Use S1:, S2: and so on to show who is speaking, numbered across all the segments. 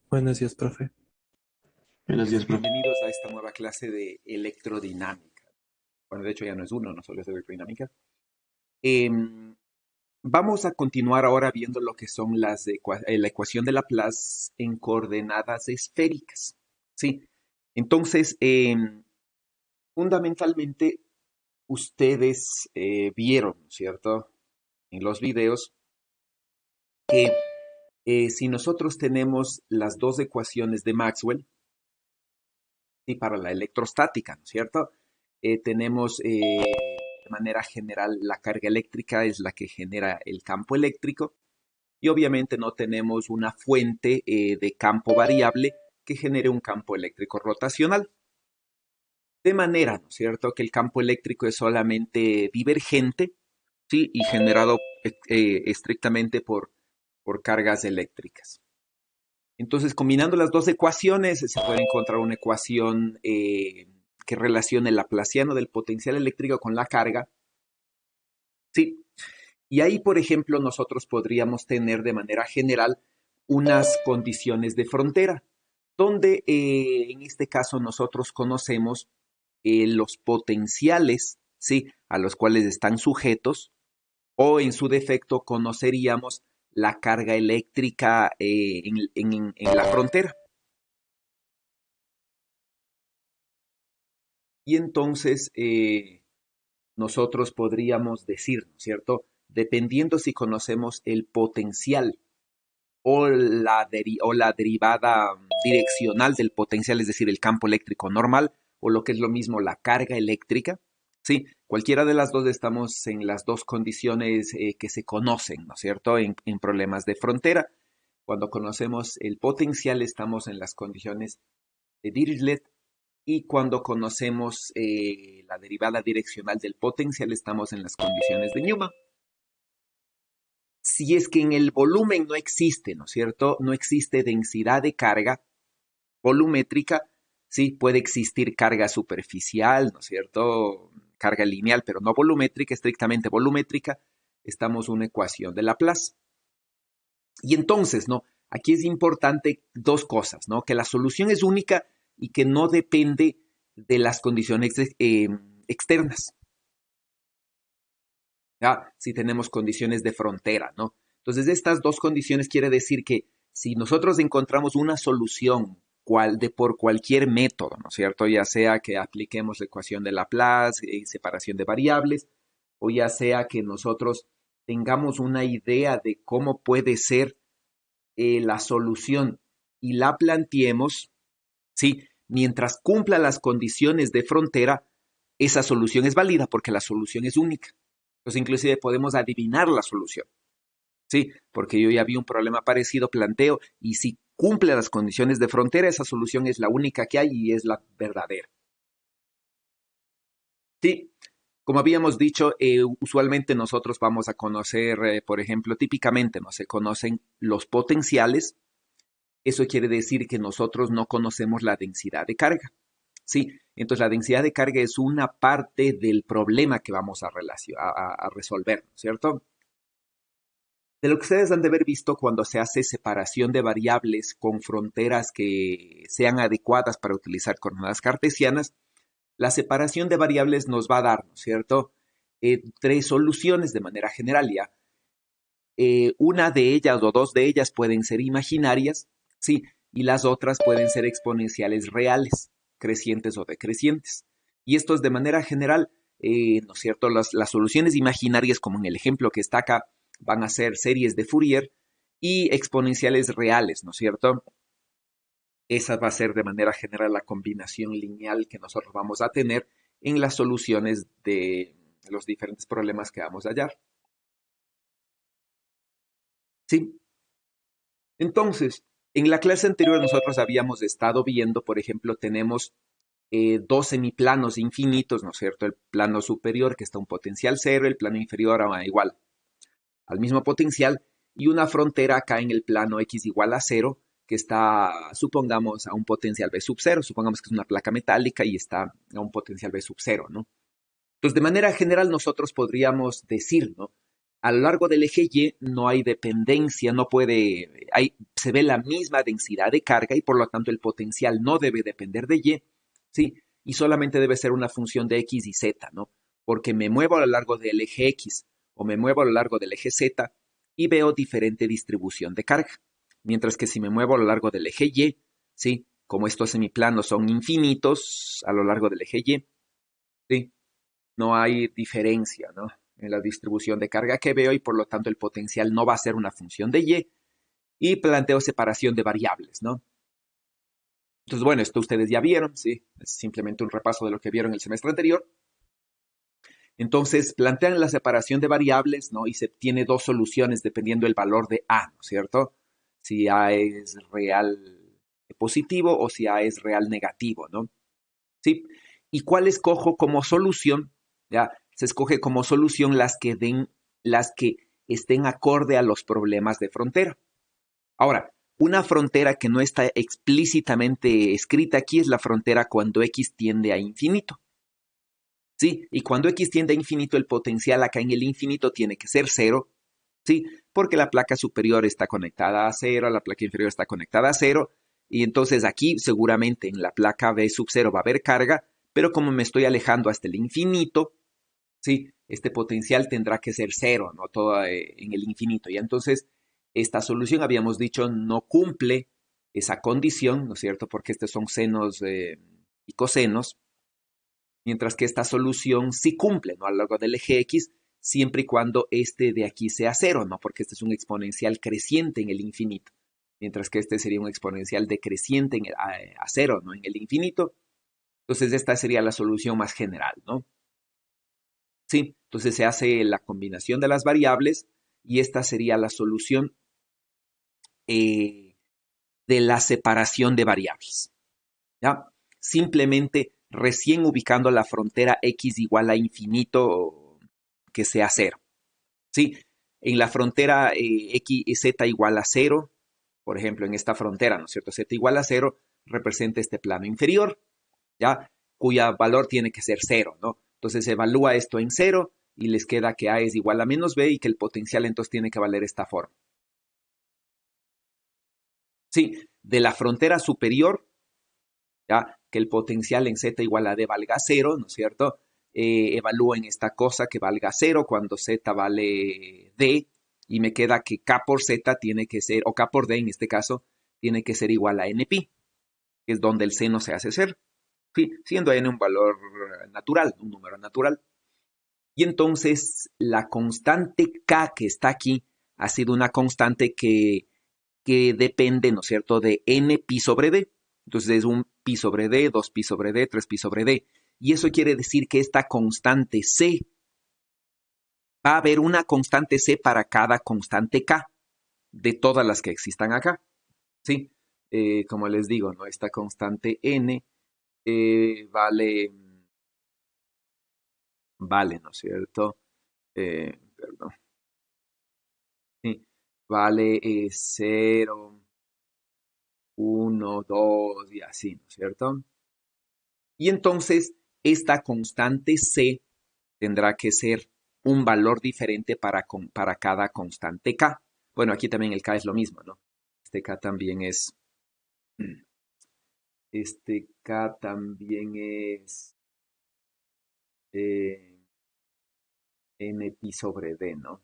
S1: Buenos días, profe.
S2: Buenos días, profe.
S3: Bienvenidos a esta nueva clase de electrodinámica. Bueno, de hecho ya no es uno, no solo es electrodinámica. Em, Vamos a continuar ahora viendo lo que son la ecuación de Laplace en coordenadas esféricas. Sí, entonces, fundamentalmente, ustedes vieron, ¿no es cierto?, en los videos que si nosotros tenemos las dos ecuaciones de Maxwell, y para la electrostática, ¿no es cierto? Tenemos de manera general la carga eléctrica es la que genera el campo eléctrico y obviamente no tenemos una fuente de campo variable que genere un campo eléctrico rotacional. De manera, ¿no es cierto?, que el campo eléctrico es solamente divergente, ¿sí? Y generado estrictamente por cargas eléctricas. Entonces, combinando las dos ecuaciones, se puede encontrar una ecuación que relacione el laplaciano del potencial eléctrico con la carga. Sí. Y ahí, por ejemplo, nosotros podríamos tener de manera general unas condiciones de frontera, donde en este caso nosotros conocemos los potenciales, ¿sí?, a los cuales están sujetos, o en su defecto conoceríamos la carga eléctrica en la frontera. Y entonces nosotros podríamos decir, ¿no es cierto?, dependiendo si conocemos el potencial o la derivada direccional del potencial, es decir, el campo eléctrico normal, o lo que es lo mismo, la carga eléctrica, sí, cualquiera de las dos estamos en las dos condiciones que se conocen, ¿no es cierto?, en problemas de frontera. Cuando conocemos el potencial estamos en las condiciones de Dirichlet y cuando conocemos la derivada direccional del potencial estamos en las condiciones de Newman. Si es que en el volumen no existe, ¿no es cierto?, no existe densidad de carga volumétrica, sí, puede existir carga superficial, ¿no es cierto?, carga lineal, pero no volumétrica, estrictamente volumétrica, estamos en una ecuación de Laplace. Y entonces, ¿no?, aquí es importante dos cosas, ¿no?, que la solución es única y que no depende de las condiciones externas. ¿Ya? Si tenemos condiciones de frontera, ¿no? Entonces, estas dos condiciones quiere decir que si nosotros encontramos una solución por cualquier método, ¿no es cierto?, ya sea que apliquemos la ecuación de Laplace, separación de variables, o ya sea que nosotros tengamos una idea de cómo puede ser la solución y la planteemos, ¿sí?, mientras cumpla las condiciones de frontera, esa solución es válida porque la solución es única. Entonces, inclusive podemos adivinar la solución, ¿sí? Porque yo ya vi un problema parecido, planteo, y si cumple las condiciones de frontera, esa solución es la única que hay y es la verdadera. Sí, como habíamos dicho, usualmente nosotros vamos a conocer, por ejemplo, típicamente no se conocen los potenciales. Eso quiere decir que nosotros no conocemos la densidad de carga. Sí, entonces la densidad de carga es una parte del problema que vamos a resolver, ¿cierto? De lo que ustedes han de haber visto cuando se hace separación de variables con fronteras que sean adecuadas para utilizar coordenadas cartesianas, la separación de variables nos va a dar, ¿no es cierto?, tres soluciones de manera general ya. Una de ellas o dos de ellas pueden ser imaginarias, sí, y las otras pueden ser exponenciales reales, crecientes o decrecientes. Y esto es de manera general, ¿no es cierto? Las soluciones imaginarias, como en el ejemplo que está acá, van a ser series de Fourier y exponenciales reales, ¿no es cierto? Esa va a ser de manera general la combinación lineal que nosotros vamos a tener en las soluciones de los diferentes problemas que vamos a hallar. Sí. Entonces, en la clase anterior nosotros habíamos estado viendo, por ejemplo, tenemos dos semiplanos infinitos, ¿no es cierto? El plano superior que está a un potencial cero, el plano inferior a igual al mismo potencial, y una frontera acá en el plano x igual a cero, que está, supongamos, a un potencial b sub cero, supongamos que es una placa metálica y está a un potencial b sub cero, ¿no? Entonces, de manera general nosotros podríamos decir, ¿no?, A lo largo del eje Y no hay dependencia, se ve la misma densidad de carga y por lo tanto el potencial no debe depender de Y, ¿sí? Y solamente debe ser una función de X y Z, ¿no? Porque me muevo a lo largo del eje X o me muevo a lo largo del eje Z y veo diferente distribución de carga. Mientras que si me muevo a lo largo del eje Y, ¿sí? Como estos semiplanos son infinitos a lo largo del eje Y, ¿sí? No hay diferencia, ¿no? En la distribución de carga que veo y por lo tanto el potencial no va a ser una función de Y y planteo separación de variables, ¿no? Entonces, bueno, esto ustedes ya vieron, ¿sí? Es simplemente un repaso de lo que vieron el semestre anterior. Entonces, plantean la separación de variables, ¿no? Y se tiene dos soluciones dependiendo del valor de A, ¿no es cierto? Si A es real positivo o si A es real negativo, ¿no? ¿Sí? ¿Y cuál escojo como solución? ¿Ya? Se escoge como solución las que estén acorde a los problemas de frontera. Ahora, una frontera que no está explícitamente escrita aquí es la frontera cuando X tiende a infinito. ¿Sí? Y cuando X tiende a infinito, el potencial acá en el infinito tiene que ser cero, ¿sí? Porque la placa superior está conectada a cero, la placa inferior está conectada a cero, y entonces aquí seguramente en la placa B sub 0 va a haber carga, pero como me estoy alejando hasta el infinito, ¿sí? Este potencial tendrá que ser cero, ¿no? Todo en el infinito. Y entonces esta solución, habíamos dicho, no cumple esa condición, ¿no es cierto? Porque estos son senos y cosenos, mientras que esta solución sí cumple, ¿no? A lo largo del eje X, siempre y cuando este de aquí sea cero, ¿no? Porque este es un exponencial creciente en el infinito, mientras que este sería un exponencial decreciente a cero, ¿no? En el infinito. Entonces esta sería la solución más general, ¿no? Sí, entonces se hace la combinación de las variables y esta sería la solución de la separación de variables, ¿ya? Simplemente recién ubicando la frontera X igual a infinito que sea cero, ¿sí? En la frontera X y Z igual a cero, por ejemplo, en esta frontera, ¿no es cierto? Z igual a cero representa este plano inferior, ¿ya? Cuya valor tiene que ser cero, ¿no? Entonces se evalúa esto en cero y les queda que A es igual a menos B y que el potencial entonces tiene que valer esta forma. Sí, de la frontera superior, ¿ya? Que el potencial en Z igual a D valga cero, ¿no es cierto? Evalúen esta cosa que valga cero cuando Z vale D y me queda que K por Z tiene que ser, o K por D en este caso, tiene que ser igual a NP, que es donde el seno se hace ser, ¿sí? Siendo N un valor natural, un número natural. Y entonces la constante K que está aquí ha sido una constante que depende, ¿no es cierto?, de n pi sobre d. Entonces es un pi sobre d, 2 pi sobre d, 3 pi sobre d. Y eso quiere decir que esta constante c, va a haber una constante c para cada constante k de todas las que existan acá. ¿Sí? Como les digo, ¿no? Esta constante n vale, ¿no es cierto? Perdón. Sí, vale 0, 1, 2 y así, ¿no es cierto? Y entonces esta constante c tendrá que ser un valor diferente para cada constante k. Bueno, aquí también el k es lo mismo, ¿no? Este k también es, este k también es eh, n pi sobre d, ¿no?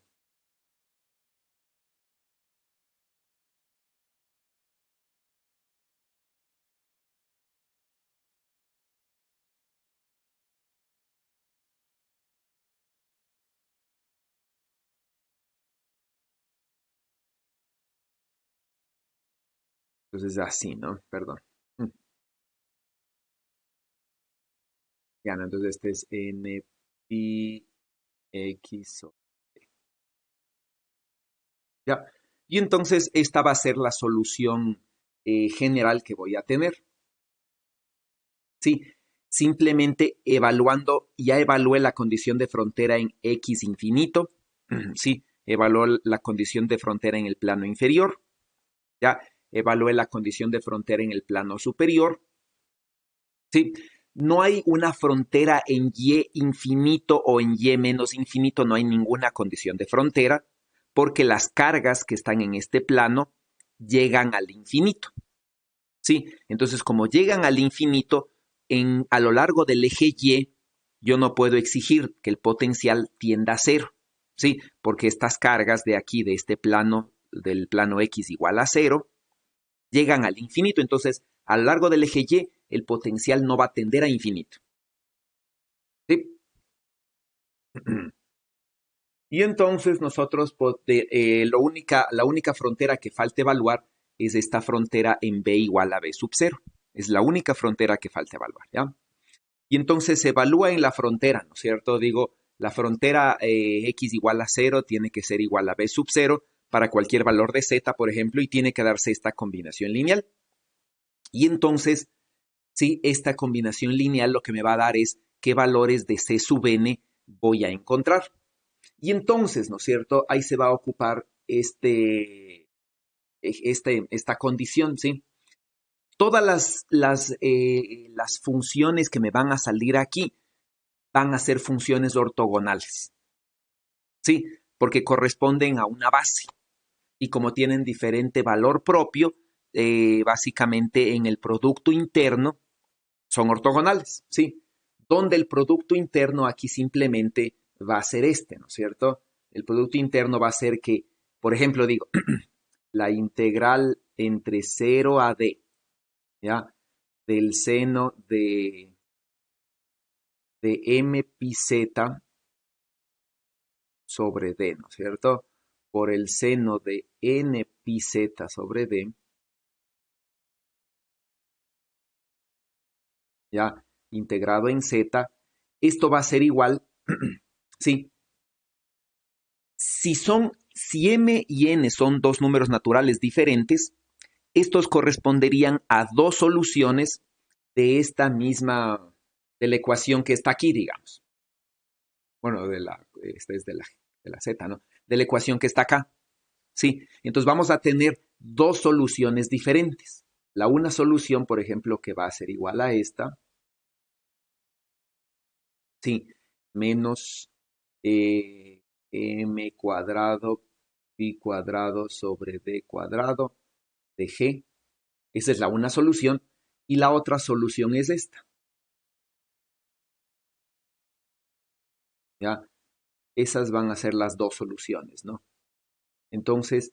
S3: Entonces así, ¿no? Perdón. Ya, ¿no? Entonces este es n pi x sobre d. Ya. Y entonces esta va a ser la solución general que voy a tener. Sí, simplemente evaluando, ya evalué la condición de frontera en x infinito, sí, evalué la condición de frontera en el plano inferior, ya evalué la condición de frontera en el plano superior, sí, No hay una frontera en y infinito o en y menos infinito, no hay ninguna condición de frontera, porque las cargas que están en este plano llegan al infinito. ¿Sí? Entonces, como llegan al infinito, a lo largo del eje Y, yo no puedo exigir que el potencial tienda a cero. ¿Sí? Porque estas cargas de aquí, de este plano, del plano X igual a cero, llegan al infinito. Entonces, a lo largo del eje Y, el potencial no va a tender a infinito. ¿Sí? Y entonces nosotros, la única frontera que falta evaluar es esta frontera en B igual a B sub 0. Es la única frontera que falta evaluar, ¿ya? Y entonces se evalúa en la frontera, ¿no es cierto? Digo, la frontera X igual a 0 tiene que ser igual a B sub 0 para cualquier valor de Z, por ejemplo, y tiene que darse esta combinación lineal. Y entonces, sí, esta combinación lineal lo que me va a dar es qué valores de C sub n voy a encontrar. Y entonces, ¿no es cierto? Ahí se va a ocupar esta condición, ¿sí? Todas las funciones que me van a salir aquí van a ser funciones ortogonales, ¿sí? Porque corresponden a una base. Y como tienen diferente valor propio, básicamente en el producto interno son ortogonales, ¿sí? Donde el producto interno aquí simplemente va a ser ¿no es cierto? El producto interno va a ser que, por ejemplo, digo, la integral entre 0 a d, ¿ya? Del seno de m pi z sobre d, ¿no es cierto? Por el seno de n pi z sobre d, ¿ya? Integrado en z, esto va a ser igual, ¿sí? Si m y n son dos números naturales diferentes, estos corresponderían a dos soluciones de esta misma, de la ecuación que está aquí, digamos. Bueno, esta es de la z, ¿no? De la ecuación que está acá. Sí, entonces vamos a tener dos soluciones diferentes. La una solución, por ejemplo, que va a ser igual a esta, sí, menos m cuadrado pi cuadrado sobre d cuadrado de g. Esa es la una solución. Y la otra solución es esta. ¿Ya? Esas van a ser las dos soluciones, ¿no? Entonces,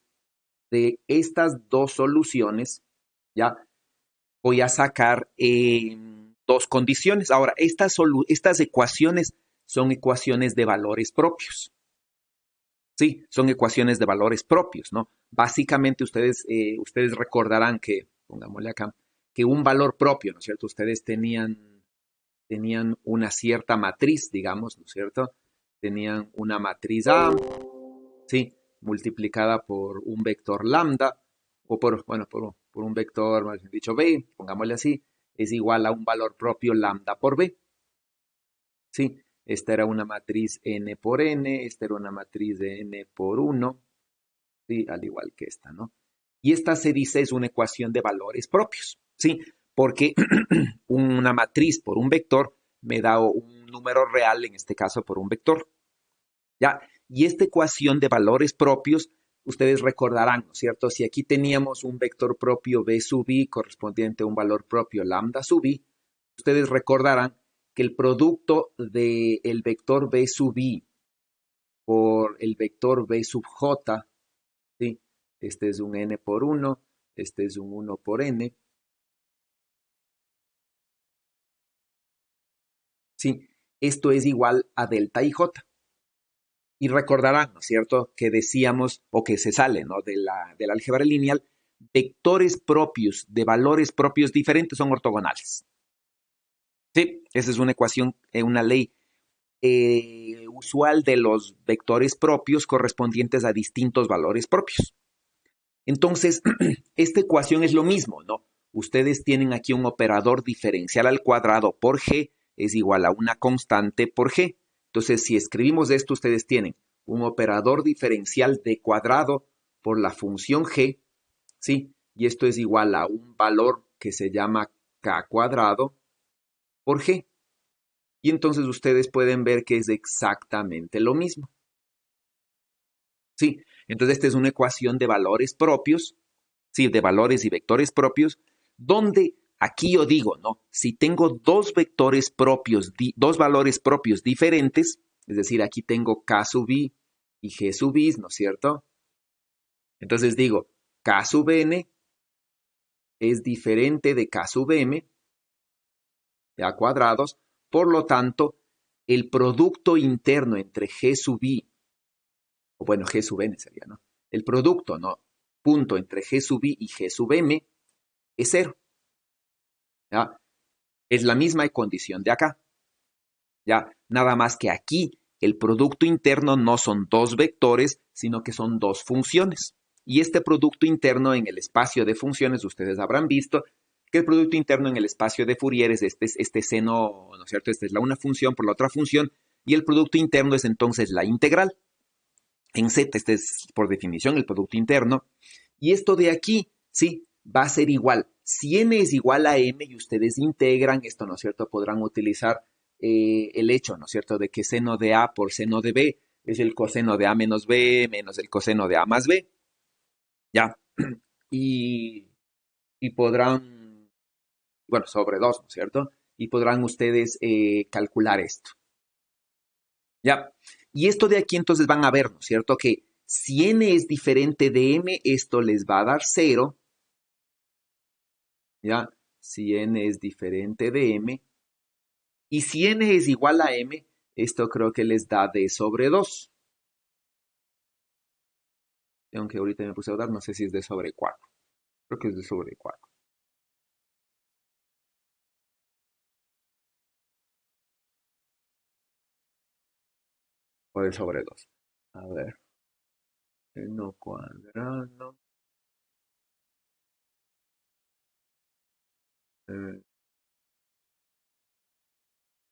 S3: de estas dos soluciones, ya voy a sacar dos condiciones. Ahora, estas ecuaciones son ecuaciones de valores propios. Sí, son ecuaciones de valores propios, ¿no? Básicamente ustedes recordarán que, pongámosle acá, que un valor propio, ¿no es cierto? Ustedes tenían una cierta matriz, digamos, ¿no es cierto? Tenían una matriz A, ¿sí? Multiplicada por un vector lambda, o por un vector, más bien dicho, B, pongámosle así, es igual a un valor propio lambda por B, ¿sí? Esta era una matriz n por n, esta era una matriz de n por 1, ¿sí? Al igual que esta, ¿no? Y esta se dice es una ecuación de valores propios, ¿sí? Porque una matriz por un vector me da un número real, en este caso por un vector, ¿ya? Y esta ecuación de valores propios, ustedes recordarán, ¿no es cierto? Si aquí teníamos un vector propio b sub i correspondiente a un valor propio lambda sub i, ustedes recordarán que el producto del vector b sub i por el vector b sub j, ¿sí? Este es un n por 1, este es un 1 por n, ¿sí? Esto es igual a delta i j. Y recordarán, ¿no es cierto?, que decíamos, o que se sale, ¿no?, del álgebra lineal, vectores propios de valores propios diferentes son ortogonales. Sí, esa es una ecuación, una ley usual de los vectores propios correspondientes a distintos valores propios. Entonces, esta ecuación es lo mismo, ¿no? Ustedes tienen aquí un operador diferencial al cuadrado por g es igual a una constante por g. Entonces, si escribimos esto, ustedes tienen un operador diferencial de cuadrado por la función g, ¿sí? Y esto es igual a un valor que se llama k cuadrado por G. Y entonces ustedes pueden ver que es exactamente lo mismo. Sí, entonces esta es una ecuación de valores propios, sí, de valores y vectores propios, donde aquí yo digo, ¿no? Si tengo dos vectores propios, dos valores propios diferentes, es decir, aquí tengo K sub I y G sub I, ¿no es cierto? Entonces digo, K sub N es diferente de K sub M, a cuadrados, por lo tanto, el producto interno entre G sub I, o bueno, G sub N sería, ¿no? El producto, ¿no? Punto entre G sub I y G sub M es cero, ¿ya? Es la misma condición de acá, ¿ya? Nada más que aquí el producto interno no son dos vectores, sino que son dos funciones. Y este producto interno en el espacio de funciones, ustedes habrán visto que el producto interno en el espacio de Fourier es este seno, ¿no es cierto? Esta es una función por la otra función, y el producto interno es entonces la integral. En Z, este es por definición el producto interno. Y esto de aquí, sí, va a ser igual. Si n es igual a m y ustedes integran esto, ¿no es cierto? Podrán utilizar el hecho, ¿no es cierto?, de que seno de A por seno de B es el coseno de A menos B menos el coseno de A más B. ¿Ya? Y, y podrán, bueno, sobre 2, ¿no es cierto? Y podrán ustedes calcular esto. ¿Ya? Y esto de aquí entonces van a ver, ¿no es cierto?, que si n es diferente de m, esto les va a dar 0. ¿Ya? Si n es diferente de m. Y si n es igual a m, esto creo que les da d sobre 2. Aunque ahorita me puse a dudar, no sé si es d sobre 4. Creo que es d sobre 4. O d sobre 2. A ver. Seno cuadrado. Eh,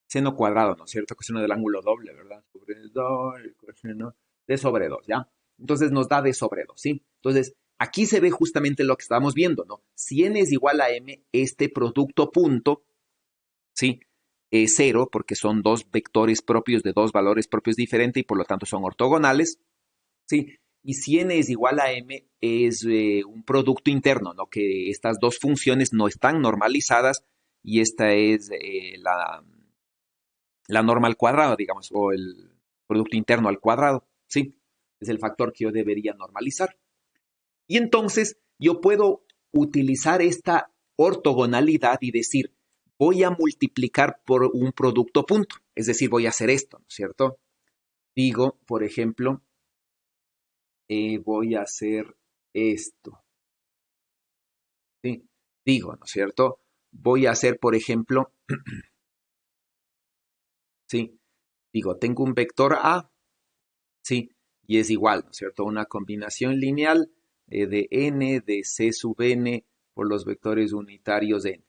S3: Seno cuadrado, ¿no es cierto? Coseno del ángulo doble, ¿verdad? Sobre 2, el coseno d sobre 2, ¿ya? Entonces nos da d sobre 2, ¿sí? Entonces, aquí se ve justamente lo que estábamos viendo, ¿no? Si n es igual a m, este producto punto, ¿sí? Es 0, porque son dos vectores propios de dos valores propios diferentes y por lo tanto son ortogonales, ¿sí? Y si n es igual a m, es un producto interno, ¿no? Que estas dos funciones no están normalizadas y esta es la norma al cuadrado, digamos, o el producto interno al cuadrado, ¿sí? Es el factor que yo debería normalizar. Y entonces yo puedo utilizar esta ortogonalidad y decir, voy a multiplicar por un producto punto, es decir, voy a hacer esto, ¿no es cierto? Digo, por ejemplo, voy a hacer esto, ¿sí? Digo, ¿no es cierto? Voy a hacer, por ejemplo, ¿sí? Digo, tengo un vector A, ¿sí? Y es igual, ¿no es cierto? Una combinación lineal de n de c sub n por los vectores unitarios de n.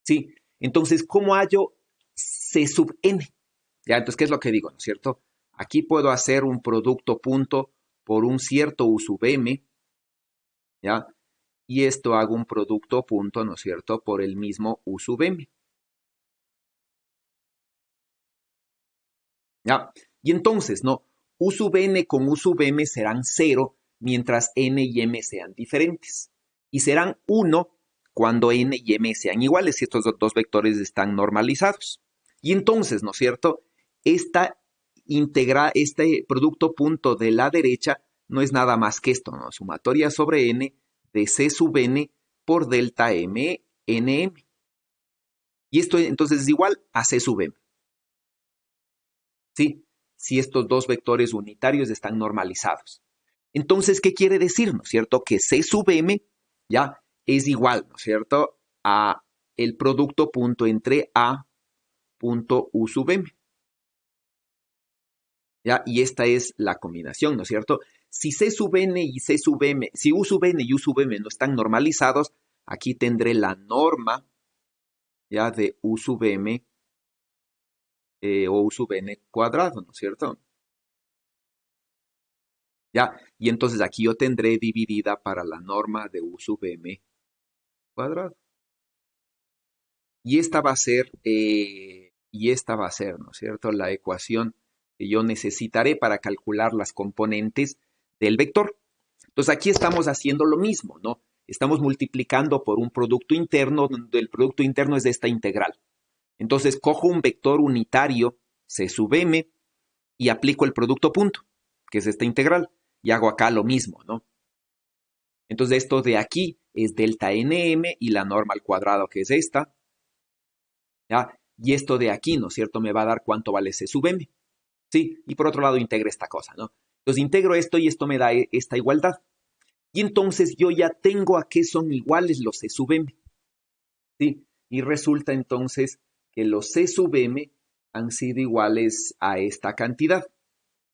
S3: ¿Sí? Entonces, ¿cómo hallo c sub n? Ya, entonces, ¿qué es lo que digo, no es cierto? Aquí puedo hacer un producto punto por un cierto u sub m, ¿ya? Y esto hago un producto punto, ¿no es cierto?, por el mismo u sub m. ¿Ya? Y entonces, ¿no? U sub n con U sub m serán 0 mientras n y m sean diferentes. Y serán 1 cuando n y m sean iguales, si estos dos vectores están normalizados. Y entonces, ¿no es cierto? Este producto punto de la derecha no es nada más que esto, ¿no? Sumatoria sobre n de c sub n por delta m nm. Y esto entonces es igual a c sub m. ¿Sí? Si estos dos vectores unitarios están normalizados. Entonces, ¿qué quiere decir? ¿No es cierto? Que C sub m ya es igual, ¿no es cierto?, a el producto punto entre A punto U sub m. ¿Ya? Y esta es la combinación, ¿no es cierto? Si C sub n y C sub m, si U sub n y U sub m no están normalizados, aquí tendré la norma, ¿ya?, de U sub m o U sub n cuadrado, ¿no es cierto? ¿Ya? Y entonces aquí yo tendré dividida para la norma de U sub m cuadrado. Y esta va a ser, ¿no es cierto?, la ecuación que yo necesitaré para calcular las componentes del vector. Entonces aquí estamos haciendo lo mismo, ¿no? Estamos multiplicando por un producto interno, donde el producto interno es de esta integral. Entonces cojo un vector unitario, C sub m, y aplico el producto punto, que es esta integral, y hago acá lo mismo, ¿no? Entonces esto de aquí es delta nm y la norma al cuadrado, que es esta, ¿ya? Y esto de aquí, ¿no es cierto?, me va a dar cuánto vale C sub m, ¿sí? Y por otro lado integro esta cosa, ¿no? Entonces integro esto y esto me da esta igualdad. Y entonces yo ya tengo a qué son iguales los C sub m, ¿sí? Y resulta entonces que los C sub m han sido iguales a esta cantidad,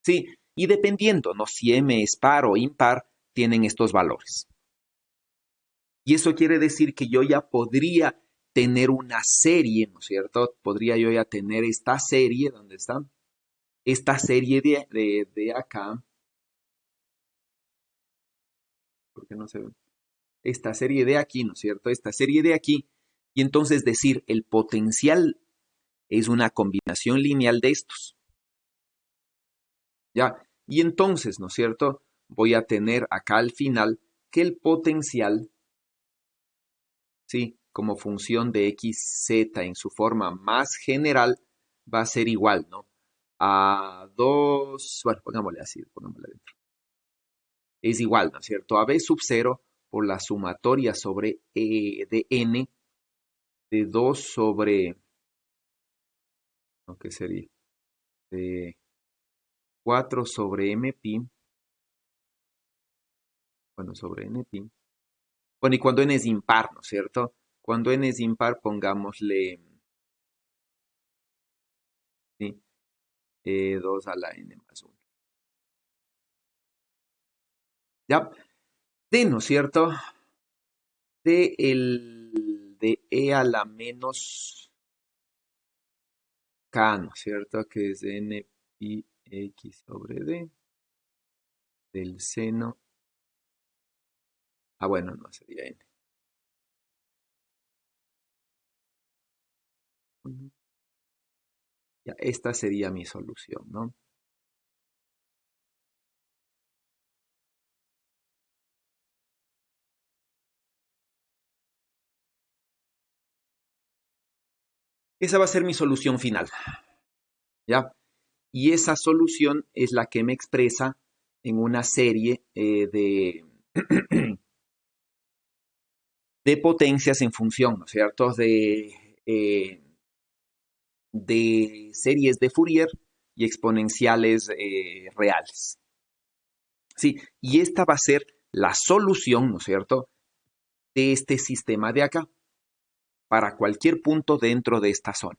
S3: ¿sí? Y dependiendo, ¿no?, si m es par o impar, tienen estos valores. Y eso quiere decir que yo ya podría tener una serie, ¿no es cierto? Podría yo ya tener esta serie, ¿dónde está? Esta serie de acá, porque no se ve. Esta serie de aquí, ¿no es cierto? Esta serie de aquí. Y entonces decir, el potencial es una combinación lineal de estos. ¿Ya? Y entonces, ¿no es cierto?, voy a tener acá al final que el potencial, ¿sí?, como función de x, z en su forma más general, va a ser igual, ¿no?, a 2, bueno, pongámosle así, pongámosle adentro. Es igual, ¿no es cierto?, a b sub 0 por la sumatoria sobre de n de 2 sobre, ¿no?, ¿qué sería? De 4 sobre m pi, bueno, sobre n pi. Bueno, y cuando n es impar, ¿no es cierto? Cuando n es impar, pongámosle, ¿sí?, 2 a la n más 1. ¿Ya? De, ¿no es cierto?, de e a la menos k, ¿no es cierto?, que es n pi x sobre d, del seno. Ah, bueno, no sería n. Ya, esta sería mi solución, ¿no? Esa va a ser mi solución final, ¿ya? Y esa solución es la que me expresa en una serie de potencias en función, ¿no es cierto?, de series de Fourier y exponenciales reales. Sí, y esta va a ser la solución, ¿no es cierto?, de este sistema de acá, para cualquier punto dentro de esta zona.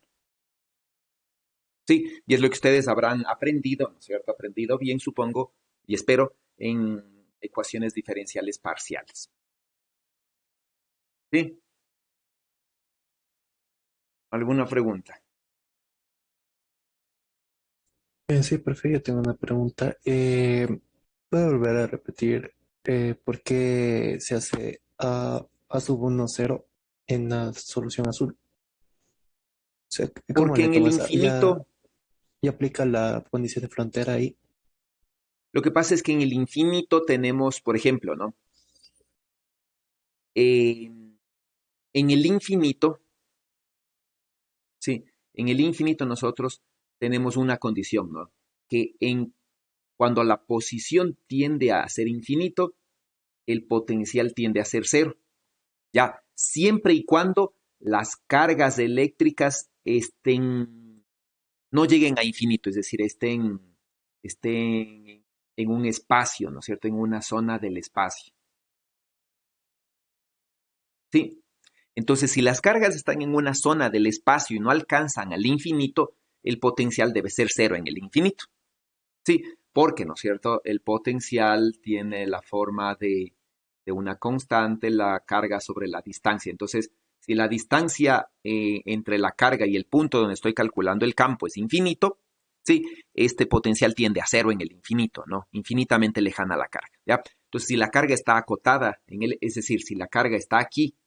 S3: Sí, y es lo que ustedes habrán aprendido, ¿no es cierto?, aprendido bien, supongo, y espero, en ecuaciones diferenciales parciales. ¿Sí? ¿Alguna pregunta?
S2: Sí, profe, yo tengo una pregunta. ¿Puede volver a repetir por qué se hace A sub 1 0 en la solución azul? O sea, ¿cómo
S3: Porque
S2: le
S3: en el
S2: tomas?
S3: infinito,
S2: Ya aplica la condición de frontera ahí.
S3: lo que pasa es que en el infinito tenemos, por ejemplo, ¿no? En el infinito, sí, en el infinito nosotros tenemos una condición, ¿no? Que cuando la posición tiende a ser infinito, el potencial tiende a ser cero. Ya, siempre y cuando las cargas eléctricas no lleguen a infinito, es decir, estén en un espacio, ¿no es cierto?, en una zona del espacio. Sí. Entonces, si las cargas están en una zona del espacio y no alcanzan al infinito, el potencial debe ser cero en el infinito. Sí, porque, ¿no es cierto?, el potencial tiene la forma de una constante, la carga sobre la distancia. Entonces, si la distancia entre la carga y el punto donde estoy calculando el campo es infinito, sí, este potencial tiende a cero en el infinito, ¿no? Infinitamente lejana a la carga, ¿ya? Entonces, si la carga está acotada es decir, si la carga está aquí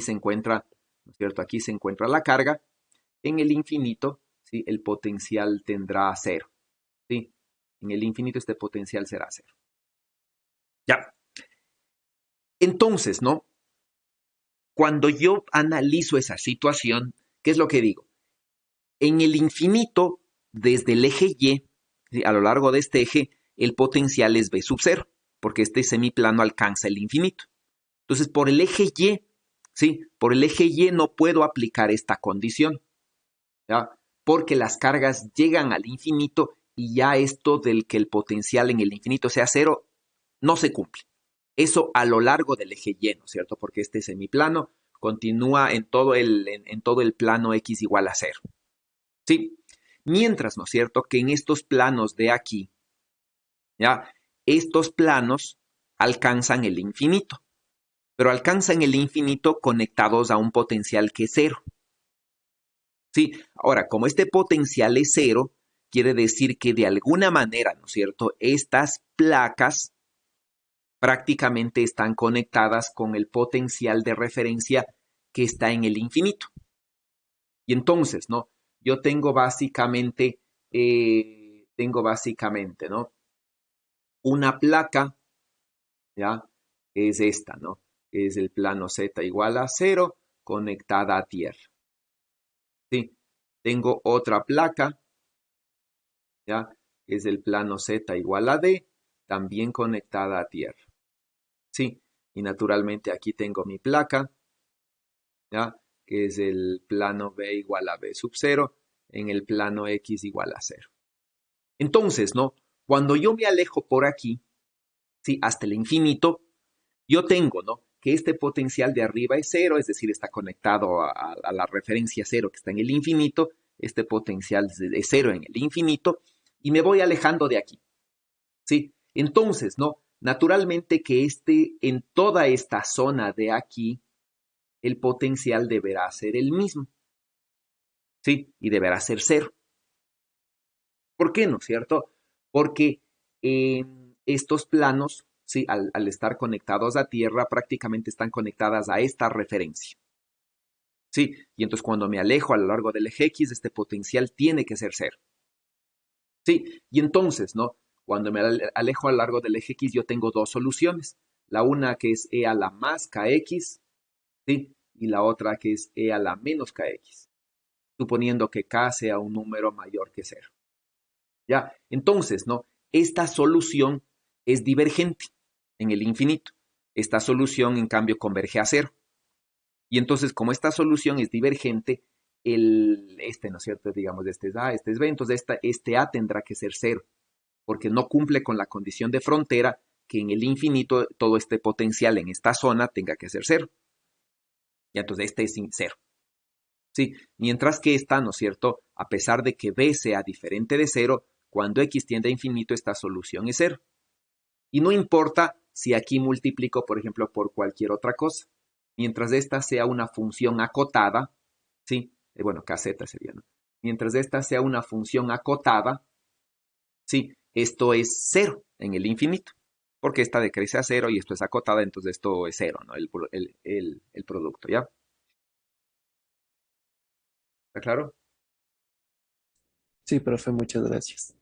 S3: se encuentra ¿no es cierto? Aquí se encuentra la carga. En el infinito, ¿sí? El potencial tendrá cero, ¿sí? En el infinito este potencial será cero. Ya. Entonces, ¿no? Cuando yo analizo esa situación, ¿qué es lo que digo? En el infinito, desde el eje Y, ¿sí? A lo largo de este eje, el potencial es V sub cero, porque este semiplano alcanza el infinito. Entonces, por el eje Y, ¿sí? Por el eje Y no puedo aplicar esta condición, ¿ya? Porque las cargas llegan al infinito y ya esto del que el potencial en el infinito sea cero no se cumple. Eso a lo largo del eje Y, ¿no es cierto? Porque este semiplano continúa en todo el plano X igual a cero. ¿Sí? Mientras, ¿no es cierto?, que en estos planos de aquí, ¿ya? Estos planos alcanzan el infinito, pero alcanzan el infinito conectados a un potencial que es cero. ¿Sí? Ahora, como este potencial es cero, quiere decir que de alguna manera, ¿no es cierto?, estas placas prácticamente están conectadas con el potencial de referencia que está en el infinito. Y entonces, ¿no? Yo tengo básicamente, ¿no? Una placa, ¿ya? Es esta, ¿no? Es el plano Z igual a cero conectada a tierra. ¿Sí? Tengo otra placa, ¿ya? Es el plano Z igual a D, también conectada a tierra. ¿Sí? Y naturalmente aquí tengo mi placa, ¿ya? Que es el plano B igual a B sub cero, en el plano X igual a cero. Entonces, ¿no? Cuando yo me alejo por aquí, ¿sí? Hasta el infinito, yo tengo, ¿no? Que este potencial de arriba es cero, es decir, está conectado a la referencia cero que está en el infinito, este potencial es cero en el infinito, y me voy alejando de aquí, ¿sí? Entonces, ¿no? Naturalmente que en toda esta zona de aquí, el potencial deberá ser el mismo, ¿sí? Y deberá ser cero. ¿Por qué no es cierto? Porque estos planos, ¿sí? Al estar conectados a Tierra, prácticamente están conectadas a esta referencia. ¿Sí? Y entonces cuando me alejo a lo largo del eje X, este potencial tiene que ser cero. ¿Sí? Y entonces, ¿no? Cuando me alejo a lo largo del eje X, yo tengo dos soluciones. La una que es E a la más KX, ¿sí? Y la otra que es E a la menos KX, suponiendo que K sea un número mayor que cero. ¿Ya? Entonces, ¿no? Esta solución es divergente en el infinito. Esta solución, en cambio, converge a cero. Y entonces, como esta solución es divergente, ¿no es cierto? Digamos, este es A, este es B, entonces este A tendrá que ser cero, porque no cumple con la condición de frontera que en el infinito todo este potencial en esta zona tenga que ser cero. Y entonces este es cero. Sí, mientras que esta, ¿no es cierto? A pesar de que B sea diferente de cero, cuando X tiende a infinito, esta solución es cero. Y no importa si aquí multiplico, por ejemplo, por cualquier otra cosa. Mientras esta sea una función acotada, ¿sí? Bueno, KZ sería, ¿no? Mientras esta sea una función acotada, ¿sí? Esto es cero en el infinito. Porque esta decrece a cero y esto es acotada, entonces esto es cero, ¿no? El producto, ¿ya? ¿Está claro?
S2: Sí, profe, muchas gracias.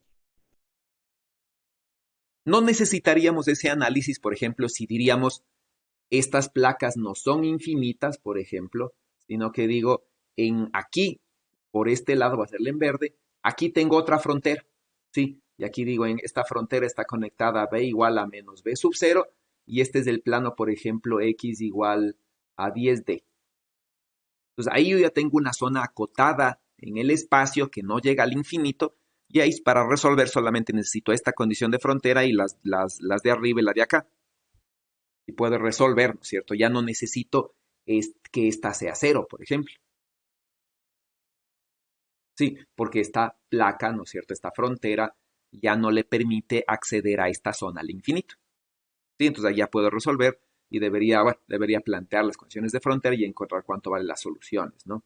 S3: No necesitaríamos ese análisis, por ejemplo, si diríamos, estas placas no son infinitas, por ejemplo, sino que digo, aquí, por este lado va a ser en verde, aquí tengo otra frontera, ¿sí? Y aquí digo, en esta frontera está conectada a B igual a menos B sub cero, y este es el plano, por ejemplo, X igual a 10D. Entonces ahí yo ya tengo una zona acotada en el espacio que no llega al infinito, y ahí para resolver solamente necesito esta condición de frontera y las de arriba y la de acá. Y puedo resolver, ¿no es cierto? Ya no necesito que esta sea cero, por ejemplo. Sí, porque esta placa, ¿no es cierto? Esta frontera ya no le permite acceder a esta zona al infinito. Sí, entonces ahí ya puedo resolver y debería plantear las condiciones de frontera y encontrar cuánto valen las soluciones, ¿no?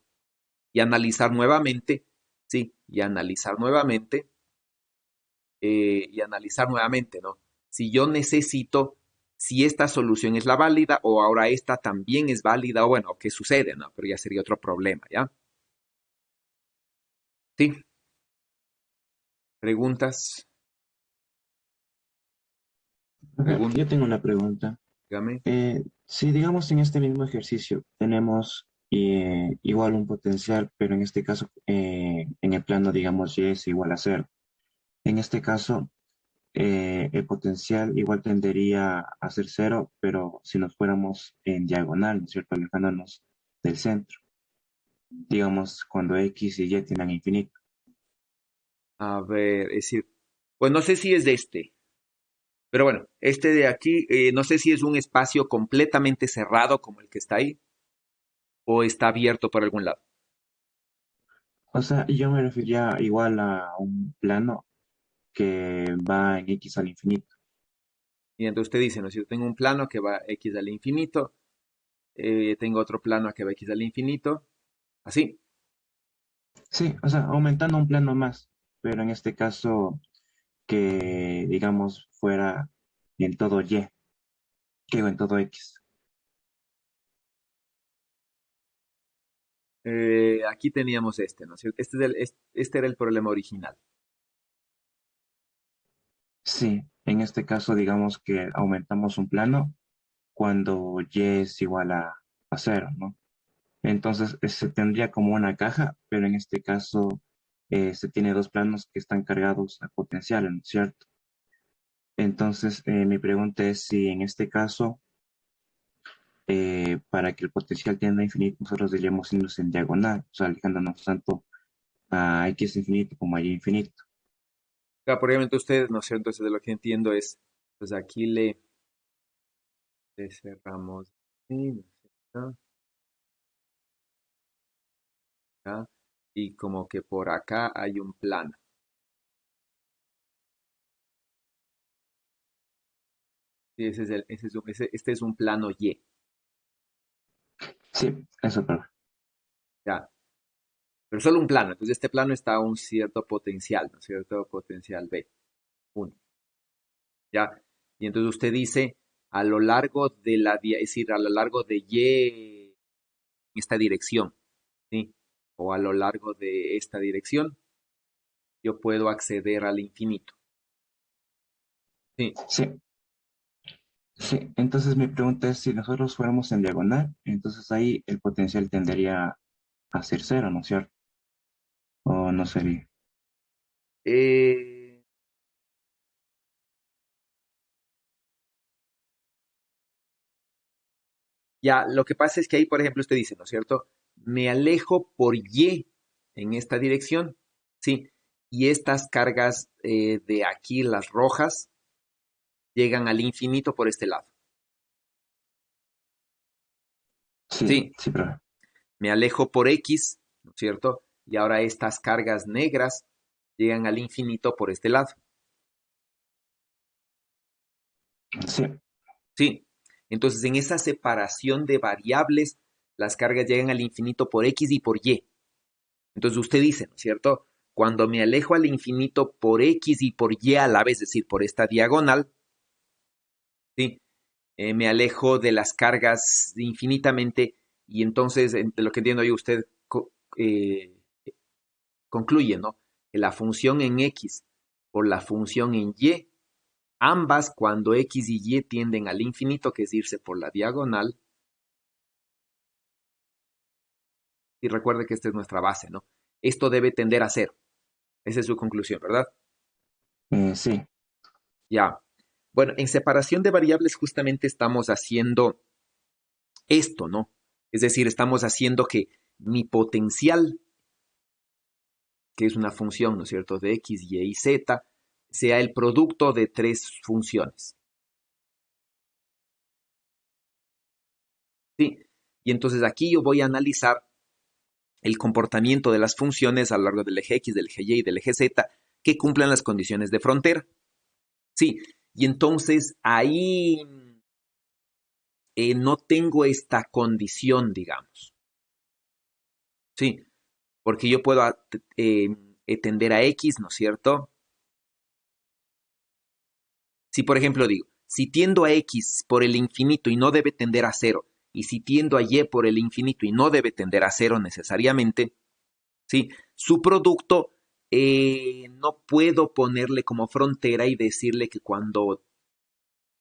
S3: Y analizar nuevamente, sí, y analizar nuevamente, ¿no? Si yo necesito si esta solución es la válida o ahora esta también es válida o bueno, qué sucede, ¿no? Pero ya sería otro problema, ¿ya? Sí, preguntas,
S1: Ajá, yo
S3: preguntas,
S1: tengo una pregunta.
S3: dígame.
S1: Si digamos en este mismo ejercicio tenemos igual un potencial, pero en este caso en el plano digamos y es igual a cero. En este caso el potencial igual tendería a ser cero, pero si nos fuéramos en diagonal, ¿no es cierto? Alejándonos del centro, digamos cuando X y Y tienen infinito.
S3: A ver, es decir, pues no sé si es de este, pero bueno, este de aquí, no sé si es un espacio completamente cerrado como el que está ahí o está abierto por algún lado.
S1: O sea, yo me refería igual a un plano que va en X al infinito.
S3: Y entonces usted dice, ¿no? Si yo tengo un plano que va x al infinito, tengo otro plano que va x al infinito, así.
S1: Sí, o sea, aumentando un plano más, pero en este caso que, digamos, fuera en todo Y, que en todo X.
S3: Aquí teníamos este, ¿no es cierto? Este era el problema original.
S1: Sí, en este caso, digamos que aumentamos un plano cuando Y es igual a cero, ¿no? Entonces se tendría como una caja, pero en este caso se tiene dos planos que están cargados a potencial, ¿no es cierto? Entonces, mi pregunta es si en este caso para que el potencial tienda a infinito, nosotros diríamos irnos en diagonal, o sea, alejándonos tanto a x infinito como a y infinito.
S3: Claro, por ejemplo, ustedes, ¿no es cierto? Entonces, de lo que entiendo es, pues aquí le cerramos, así, ¿no es cierto? Acá, y como que por acá hay un plano. Sí, este es un plano Y,
S1: Sí, eso, pero
S3: ¿ya? Pero solo un plano. Entonces, este plano está a un cierto potencial, ¿no es cierto? Potencial B, 1, ¿ya? Y entonces usted dice, a lo largo de es decir, a lo largo de Y en esta dirección, ¿sí? O a lo largo de esta dirección, yo puedo acceder al infinito. Sí,
S1: sí, sí. Entonces mi pregunta es si nosotros fuéramos en diagonal, entonces ahí el potencial tendería a ser cero, ¿no es cierto? O no sería.
S3: Eh, ya, lo que pasa es que ahí, por ejemplo, usted dice, ¿no es cierto? Me alejo por Y en esta dirección, sí, y estas cargas de aquí, las rojas, llegan al infinito por este lado.
S1: Sí,
S3: Sí,
S1: sí, pero
S3: me alejo por X, ¿no es cierto? Y ahora estas cargas negras llegan al infinito por este lado.
S1: sí,
S3: Sí, entonces en esa separación de variables, las cargas llegan al infinito por X y por Y. Entonces usted dice, ¿no es cierto? Cuando me alejo al infinito por X y por Y a la vez, es decir, por esta diagonal, ¿sí? Me alejo de las cargas infinitamente y entonces, de lo que entiendo yo, usted eh, concluye, ¿no? Que la función en X por la función en Y, ambas cuando X y Y tienden al infinito, que es irse por la diagonal, y recuerde que esta es nuestra base, ¿no? Esto debe tender a cero. Esa es su conclusión, ¿verdad?
S1: sí,
S3: Ya. Bueno, en separación de variables justamente estamos haciendo esto, ¿no? Es decir, estamos haciendo que mi potencial, que es una función, ¿no es cierto?, de x, y y z, sea el producto de tres funciones. ¿Sí? Y entonces aquí yo voy a analizar el comportamiento de las funciones a lo largo del eje x, del eje y y del eje z que cumplan las condiciones de frontera. Sí, y entonces ahí no tengo esta condición, digamos. Sí, porque yo puedo tender a X, ¿no es cierto? Si, por ejemplo, digo, si tiendo a X por el infinito y no debe tender a cero, y si tiendo a Y por el infinito y no debe tender a cero necesariamente, ¿sí? Su producto no puedo ponerle como frontera y decirle que cuando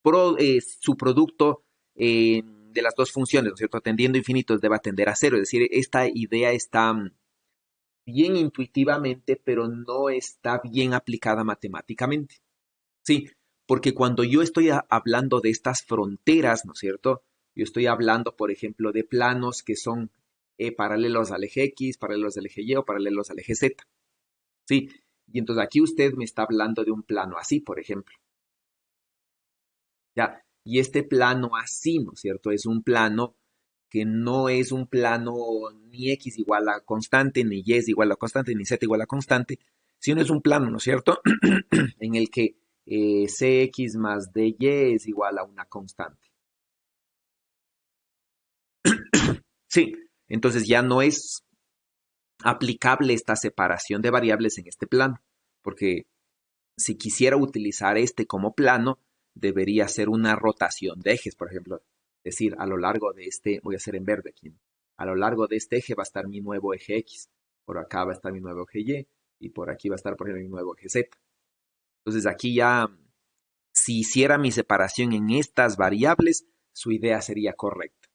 S3: su producto de las dos funciones, ¿no es cierto?, tendiendo a infinito deba tender a cero. Es decir, esta idea está bien intuitivamente, pero no está bien aplicada matemáticamente. Sí, porque cuando yo estoy hablando de estas fronteras, ¿no es cierto? Yo estoy hablando, por ejemplo, de planos que son paralelos al eje X, paralelos al eje Y o paralelos al eje Z. Sí, y entonces aquí usted me está hablando de un plano así, por ejemplo. Ya, y este plano así, ¿no es cierto? Es un plano que no es un plano ni X igual a constante, ni Y es igual a constante, ni Z igual a constante, sino es un plano, ¿no es cierto? En el que Cx más dy es igual a una constante. Sí, entonces ya no es aplicable esta separación de variables en este plano, porque si quisiera utilizar este como plano, debería ser una rotación de ejes, por ejemplo. Es decir, a lo largo de este, voy a hacer en verde aquí, a lo largo de este eje va a estar mi nuevo eje X, por acá va a estar mi nuevo eje Y, y por aquí va a estar, por ejemplo, mi nuevo eje Z. Entonces aquí ya, si hiciera mi separación en estas variables, su idea sería correcta.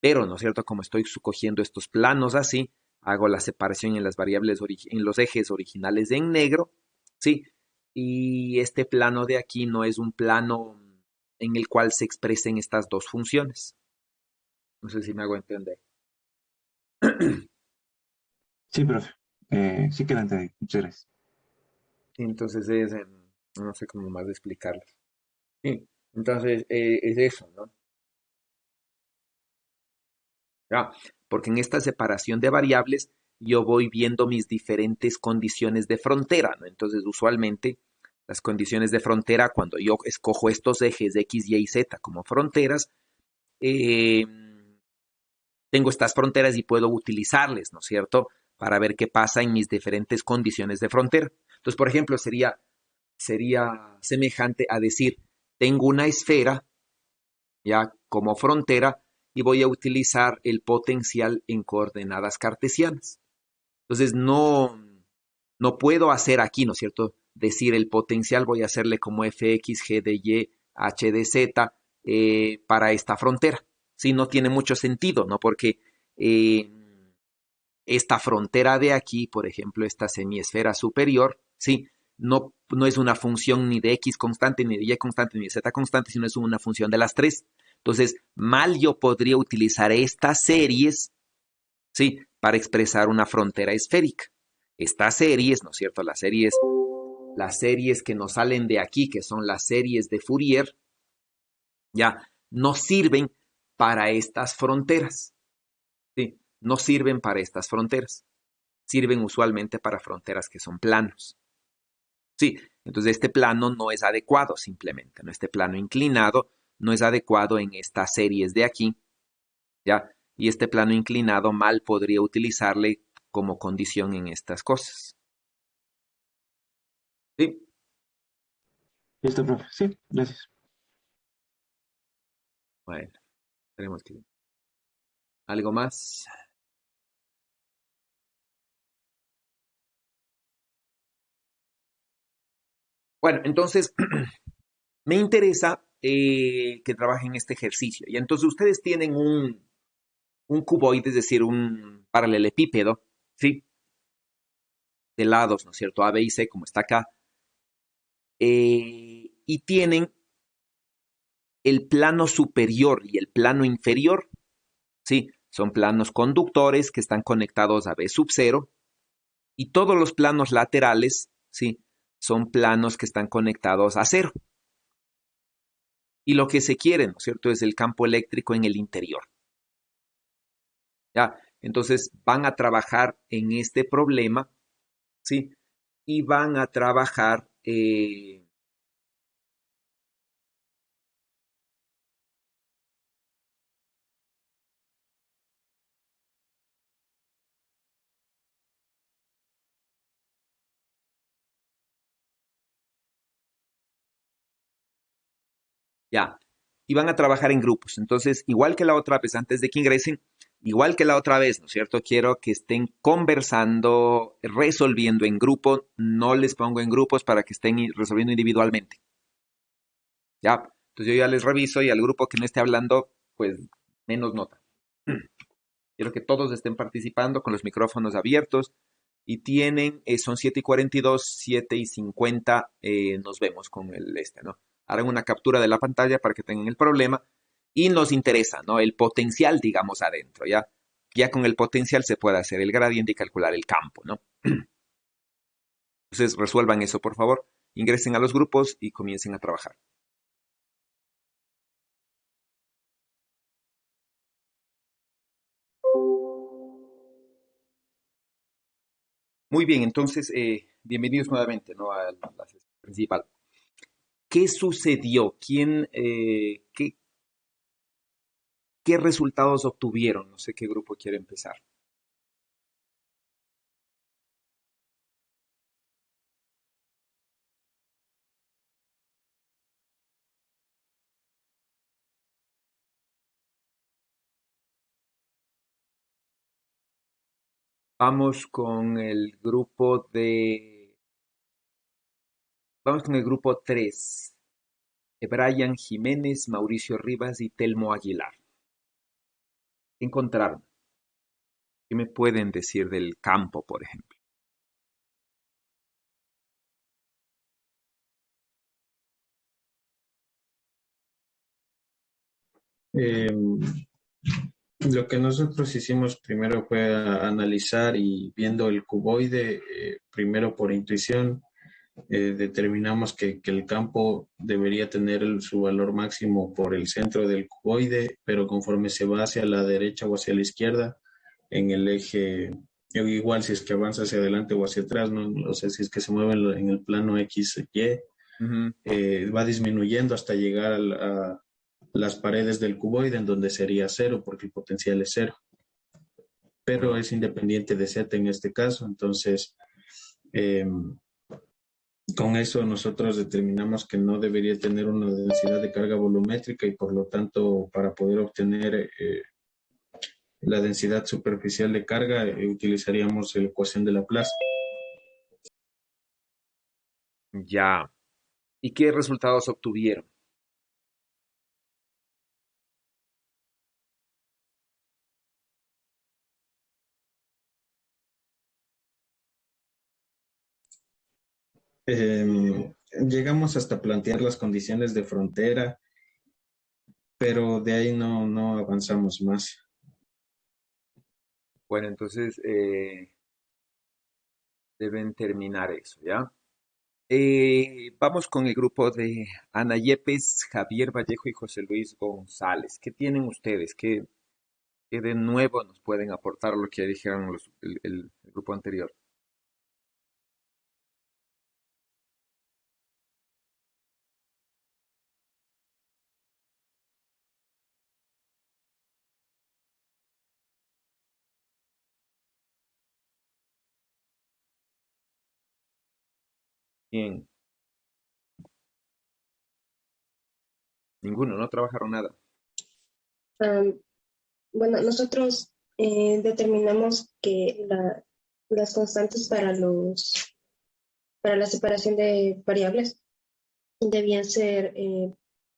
S3: Pero, ¿no es cierto? Como estoy cogiendo estos planos así, hago la separación en las variables, en los ejes originales en negro, ¿sí? Y este plano de aquí no es un plano en el cual se expresen estas dos funciones. No sé si me hago entender.
S1: Sí, profe. Sí que lo entendí. Muchas gracias.
S3: Entonces no sé cómo más explicarlo. Sí, entonces es eso, ¿no? Ya, porque en esta separación de variables yo voy viendo mis diferentes condiciones de frontera, ¿no? Entonces, usualmente, las condiciones de frontera, cuando yo escojo estos ejes X, Y y Z como fronteras, eh, tengo estas fronteras y puedo utilizarles, ¿no es cierto?, para ver qué pasa en mis diferentes condiciones de frontera. Entonces, por ejemplo, sería semejante a decir, tengo una esfera ya como frontera y voy a utilizar el potencial en coordenadas cartesianas. Entonces, no puedo hacer aquí, ¿no es cierto?, decir el potencial voy a hacerle como fx, g de y, h de z para esta frontera. Sí, no tiene mucho sentido, ¿no? Porque eh, esta frontera de aquí, por ejemplo, esta semiesfera superior, sí, no es una función ni de x constante, ni de y constante, ni de z constante, sino es una función de las tres. Entonces, mal yo podría utilizar estas series, sí, para expresar una frontera esférica. Estas series, ¿no es cierto? Las series que nos salen de aquí, que son las series de Fourier, ya no sirven para estas fronteras, ¿sí? No sirven para estas fronteras. Sirven usualmente para fronteras que son planos. Sí, entonces este plano no es adecuado simplemente, ¿no? Este plano inclinado no es adecuado en estas series de aquí, ¿ya? Y este plano inclinado mal podría utilizarle como condición en estas cosas. ¿Sí?
S1: ¿Listo, profe? Sí, gracias.
S3: Bueno, tenemos que... ¿Algo más? Bueno, entonces me interesa que trabajen este ejercicio. Y entonces ustedes tienen un cuboide, es decir, un paralelepípedo, ¿sí? De lados, ¿no es cierto? A, B y C, como está acá. Y tienen el plano superior y el plano inferior, ¿sí? Son planos conductores que están conectados a B sub 0 y todos los planos laterales, ¿sí? Son planos que están conectados a cero. Y lo que se quiere, ¿no es cierto?, es el campo eléctrico en el interior. ¿Ya? Entonces van a trabajar en este problema, ¿sí? Y van a trabajar Ya. Y van a trabajar en grupos. Entonces, igual que la otra vez, antes de que ingresen, igual que la otra vez, ¿no es cierto? Quiero que estén conversando, resolviendo en grupo. No les pongo en grupos para que estén resolviendo individualmente. Ya. Entonces yo ya les reviso y al grupo que no esté hablando, pues menos nota. Quiero que todos estén participando con los micrófonos abiertos y son 7:42, 7:50, nos vemos con ¿no? Harán una captura de la pantalla para que tengan el problema y nos interesa, ¿no? El potencial, digamos, adentro, ¿ya? Ya con el potencial se puede hacer el gradiente y calcular el campo, ¿no? Entonces resuelvan eso, por favor. Ingresen a los grupos y comiencen a trabajar. Muy bien, entonces, bienvenidos nuevamente, ¿no? A la sesión principal. ¿Qué sucedió? ¿Qué resultados obtuvieron? No sé qué grupo quiere empezar. Vamos con el grupo de... Vamos con el grupo 3. Brian Jiménez, Mauricio Rivas y Telmo Aguilar. ¿Qué encontraron? ¿Qué me pueden decir del campo, por ejemplo?
S4: Eh, lo que nosotros hicimos primero fue analizar y viendo el cuboide, primero por intuición, determinamos que el campo debería tener su valor máximo por el centro del cuboide, pero conforme se va hacia la derecha o hacia la izquierda, en el eje, igual si es que avanza hacia adelante o hacia atrás, no, o sea, si es que se mueve en el plano X, Y,
S3: Ujú.
S4: va disminuyendo hasta llegar a las paredes del cuboide en donde sería cero porque el potencial es cero, pero
S3: Ah,
S4: es independiente de Z en este caso. Entonces, eh, con eso nosotros determinamos que no debería tener una densidad de carga volumétrica y por lo tanto para poder obtener la densidad superficial de carga utilizaríamos la ecuación de Laplace.
S3: ya. ¿Y qué resultados obtuvieron?
S4: Llegamos hasta plantear las condiciones de frontera, pero de ahí no avanzamos más.
S3: Bueno, entonces deben terminar eso, ¿ya? Vamos con el grupo de Ana Yepes, Javier Vallejo y José Luis González. ¿Qué tienen ustedes? ¿Qué de nuevo nos pueden aportar lo que ya dijeron el grupo anterior? Bien, ninguno, no trabajaron nada.
S5: Am, bueno, nosotros determinamos que las constantes para la separación de variables debían ser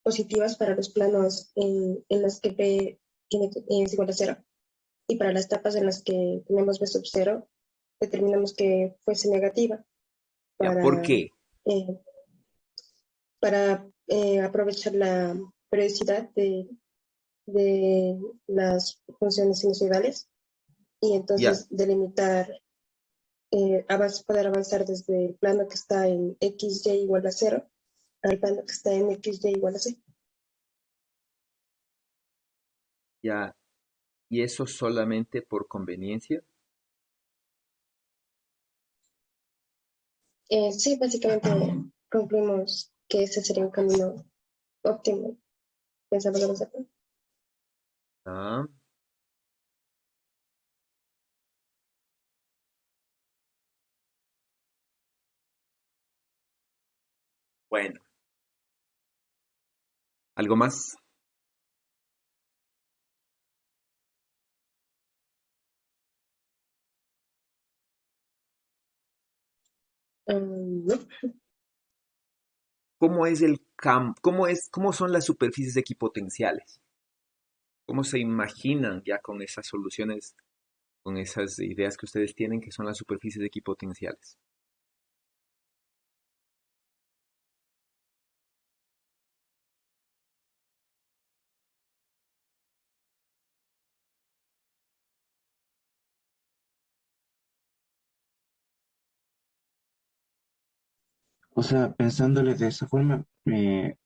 S5: positivas para los planos en los que P es igual a cero y para las tapas en las que tenemos B sub cero determinamos que fuese negativa
S3: ¿Ya? ¿Por
S5: para,
S3: qué?
S5: eh, aprovechar la periodicidad de las funciones sinusoidales y
S3: Ya,
S5: entonces delimitar, poder avanzar desde el plano que está en XY igual a cero al plano que está en XY igual a C.
S3: ya. ¿Y eso solamente por conveniencia?
S5: Sí, básicamente concluimos que ese sería un camino óptimo. Pensamos en hacerlo.
S3: Ah, bueno. ¿Algo más?
S5: No.
S3: ¿Cómo es el campo? ¿Cómo son las superficies equipotenciales? ¿Cómo se imaginan ya con esas soluciones, con esas ideas que ustedes tienen que son las superficies equipotenciales?
S1: O sea, pensándole de esa forma,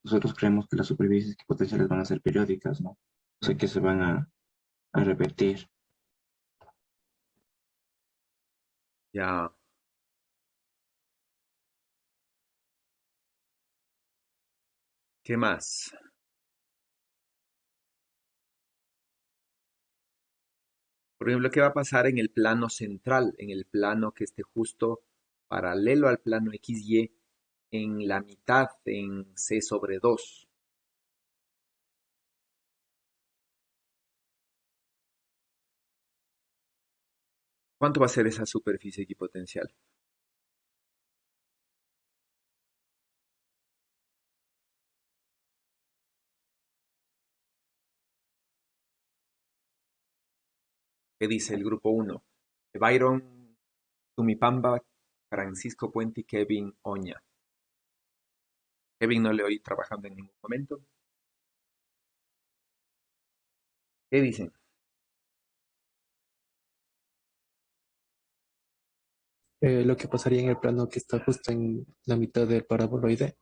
S1: nosotros creemos que las superficies potenciales van a ser periódicas, ¿no? O sea, que se van a repetir.
S3: Ya, ¿qué más? Por ejemplo, ¿qué va a pasar en el plano central, en el plano que esté justo paralelo al plano XY, en la mitad, en C/2? ¿Cuánto va a ser esa superficie equipotencial? ¿Qué dice el grupo uno? Byron, Tumipamba, Francisco Puente y Kevin Oña. Kevin no le oí trabajando en ningún momento. ¿Qué dicen?
S2: Lo que pasaría en el plano que está justo en la mitad del paraboloide.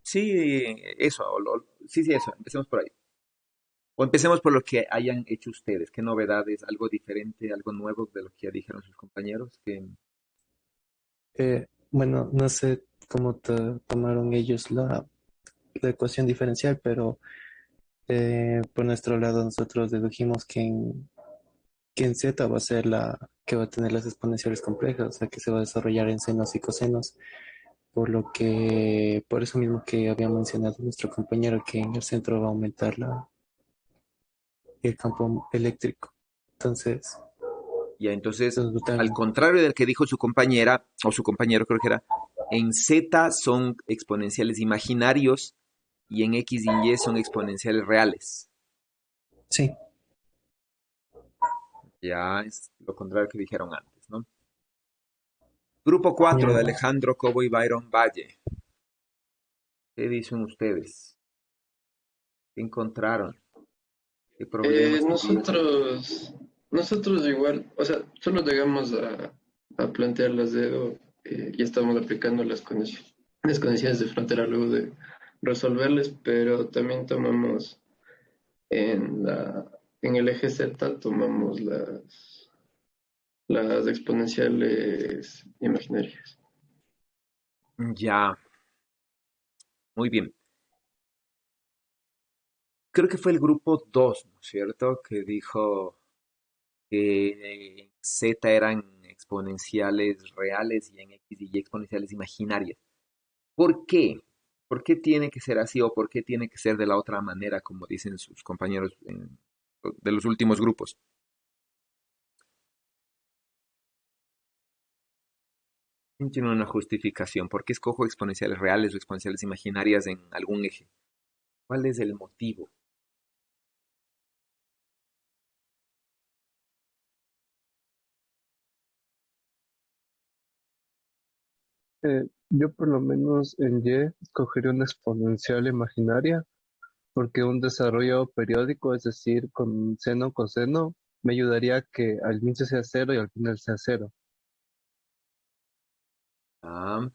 S3: Sí, eso, sí, sí, eso, empecemos por ahí. O empecemos por lo que hayan hecho ustedes. ¿Qué novedades, algo diferente, algo nuevo de lo que ya dijeron sus compañeros?
S2: Bueno, no sé cómo tomaron ellos la ecuación diferencial, pero por nuestro lado nosotros dedujimos que en Z va a ser la que va a tener las exponenciales complejas, o sea que se va a desarrollar en senos y cosenos, por eso mismo que había mencionado nuestro compañero que en el centro va a aumentar el campo eléctrico. Entonces,
S3: Ya, entonces, al
S2: total,
S3: contrario del que dijo su compañera, o su compañero creo que era, en Z son exponenciales imaginarios y en X y Y son exponenciales reales.
S2: sí,
S3: Ya es lo contrario que dijeron antes, ¿no? Grupo 4 de
S2: ya,
S3: Alejandro Cobo y Byron Valle. ¿Qué dicen ustedes? ¿Qué encontraron? ¿Qué problemas tenían?
S6: Nosotros igual, o sea, solo llegamos a plantear las dedo y estamos aplicando las condiciones de frontera luego de resolverles, pero también tomamos en el eje Z, tomamos las exponenciales imaginarias.
S3: Ya, muy bien. Creo que fue el grupo 2, ¿no es cierto? Que dijo que en Z eran exponenciales reales y en X y Y exponenciales imaginarias. ¿Por qué? ¿Por qué tiene que ser así o por qué tiene que ser de la otra manera, como dicen sus compañeros de los últimos grupos? ¿Quién tiene una justificación? ¿Por qué escojo exponenciales reales o exponenciales imaginarias en algún eje? ¿Cuál es el motivo?
S7: Yo por lo menos en Y escogería una exponencial imaginaria porque un desarrollo periódico, es decir, con seno, coseno, me ayudaría a que al inicio sea cero y al final sea cero.
S3: Ah,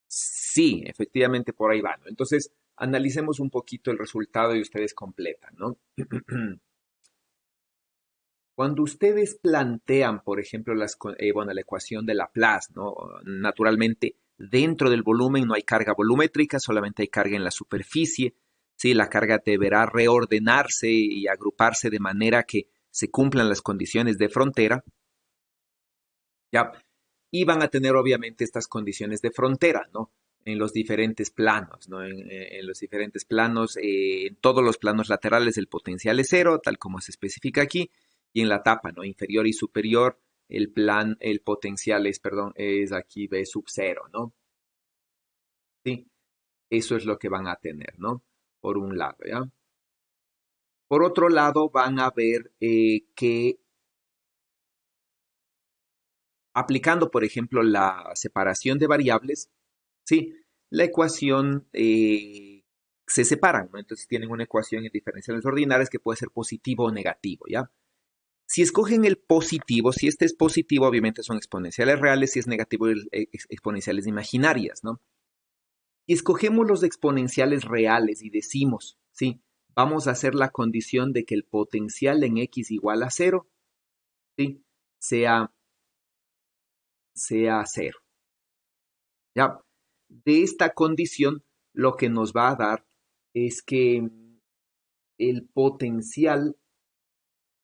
S3: sí, efectivamente por ahí va, ¿no? Entonces, analicemos un poquito el resultado y ustedes completan, ¿no? Cuando ustedes plantean, por ejemplo, bueno, la ecuación de Laplace, ¿no? Naturalmente, dentro del volumen no hay carga volumétrica, solamente hay carga en la superficie. Sí, la carga deberá reordenarse y agruparse de manera que se cumplan las condiciones de frontera, ¿ya? Y van a tener obviamente estas condiciones de frontera, ¿no? en los diferentes planos, ¿no? En los diferentes planos, en todos los planos laterales el potencial es cero, tal como se especifica aquí, y en la tapa, ¿no? Inferior y superior, el potencial es, perdón, es aquí B sub cero, ¿no? Sí, eso es lo que van a tener, ¿no? Por un lado, ¿ya? Por otro lado, van a ver que aplicando, por ejemplo, la separación de variables, sí, la ecuación se separan, ¿no? Entonces tienen una ecuación en diferenciales ordinarias que puede ser positivo o negativo, ¿ya? Si escogen el positivo, si este es positivo, obviamente son exponenciales reales, si es negativo, exponenciales imaginarias, ¿no? Y escogemos los exponenciales reales y decimos, sí, vamos a hacer la condición de que el potencial en x igual a cero, sí, sea cero. ¿Ya? De esta condición, lo que nos va a dar es que el potencial,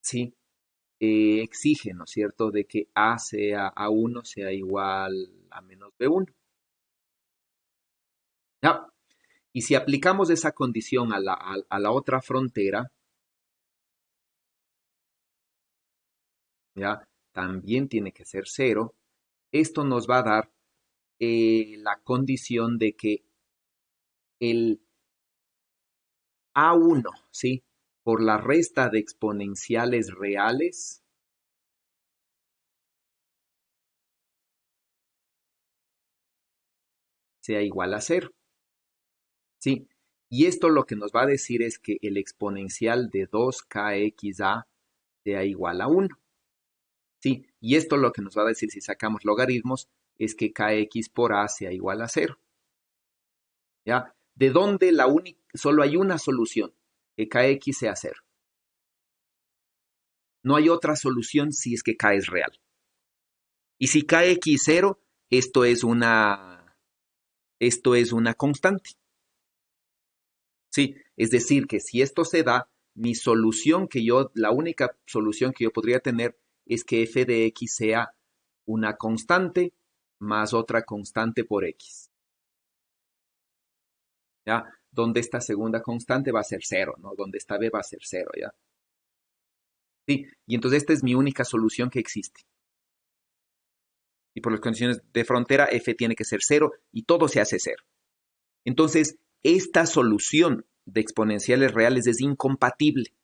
S3: ¿sí? Exige, ¿no es cierto?, de que A1 sea igual a menos B1. ¿Ya? Y si aplicamos esa condición a la otra frontera, ¿ya? También tiene que ser cero. Esto nos va a dar la condición de que el A1, ¿sí? Por la resta de exponenciales reales sea igual a cero, ¿sí? Y esto lo que nos va a decir es que el exponencial de 2kxa sea igual a 1, ¿sí? Y esto lo que nos va a decir si sacamos logaritmos es que kx por a sea igual a 0, ¿ya? De donde solo hay una solución, que kx sea 0. No hay otra solución si es que k es real. Y si kx 0, esto es una constante. Sí, es decir, que si esto se da, la única solución que yo podría tener es que f de x sea una constante más otra constante por x. ¿Ya? Donde esta segunda constante va a ser 0, ¿no? Donde esta b va a ser 0, ¿ya? Sí, y entonces esta es mi única solución que existe. Y por las condiciones de frontera, f tiene que ser 0 y todo se hace 0. Entonces, esta solución de exponenciales reales es incompatible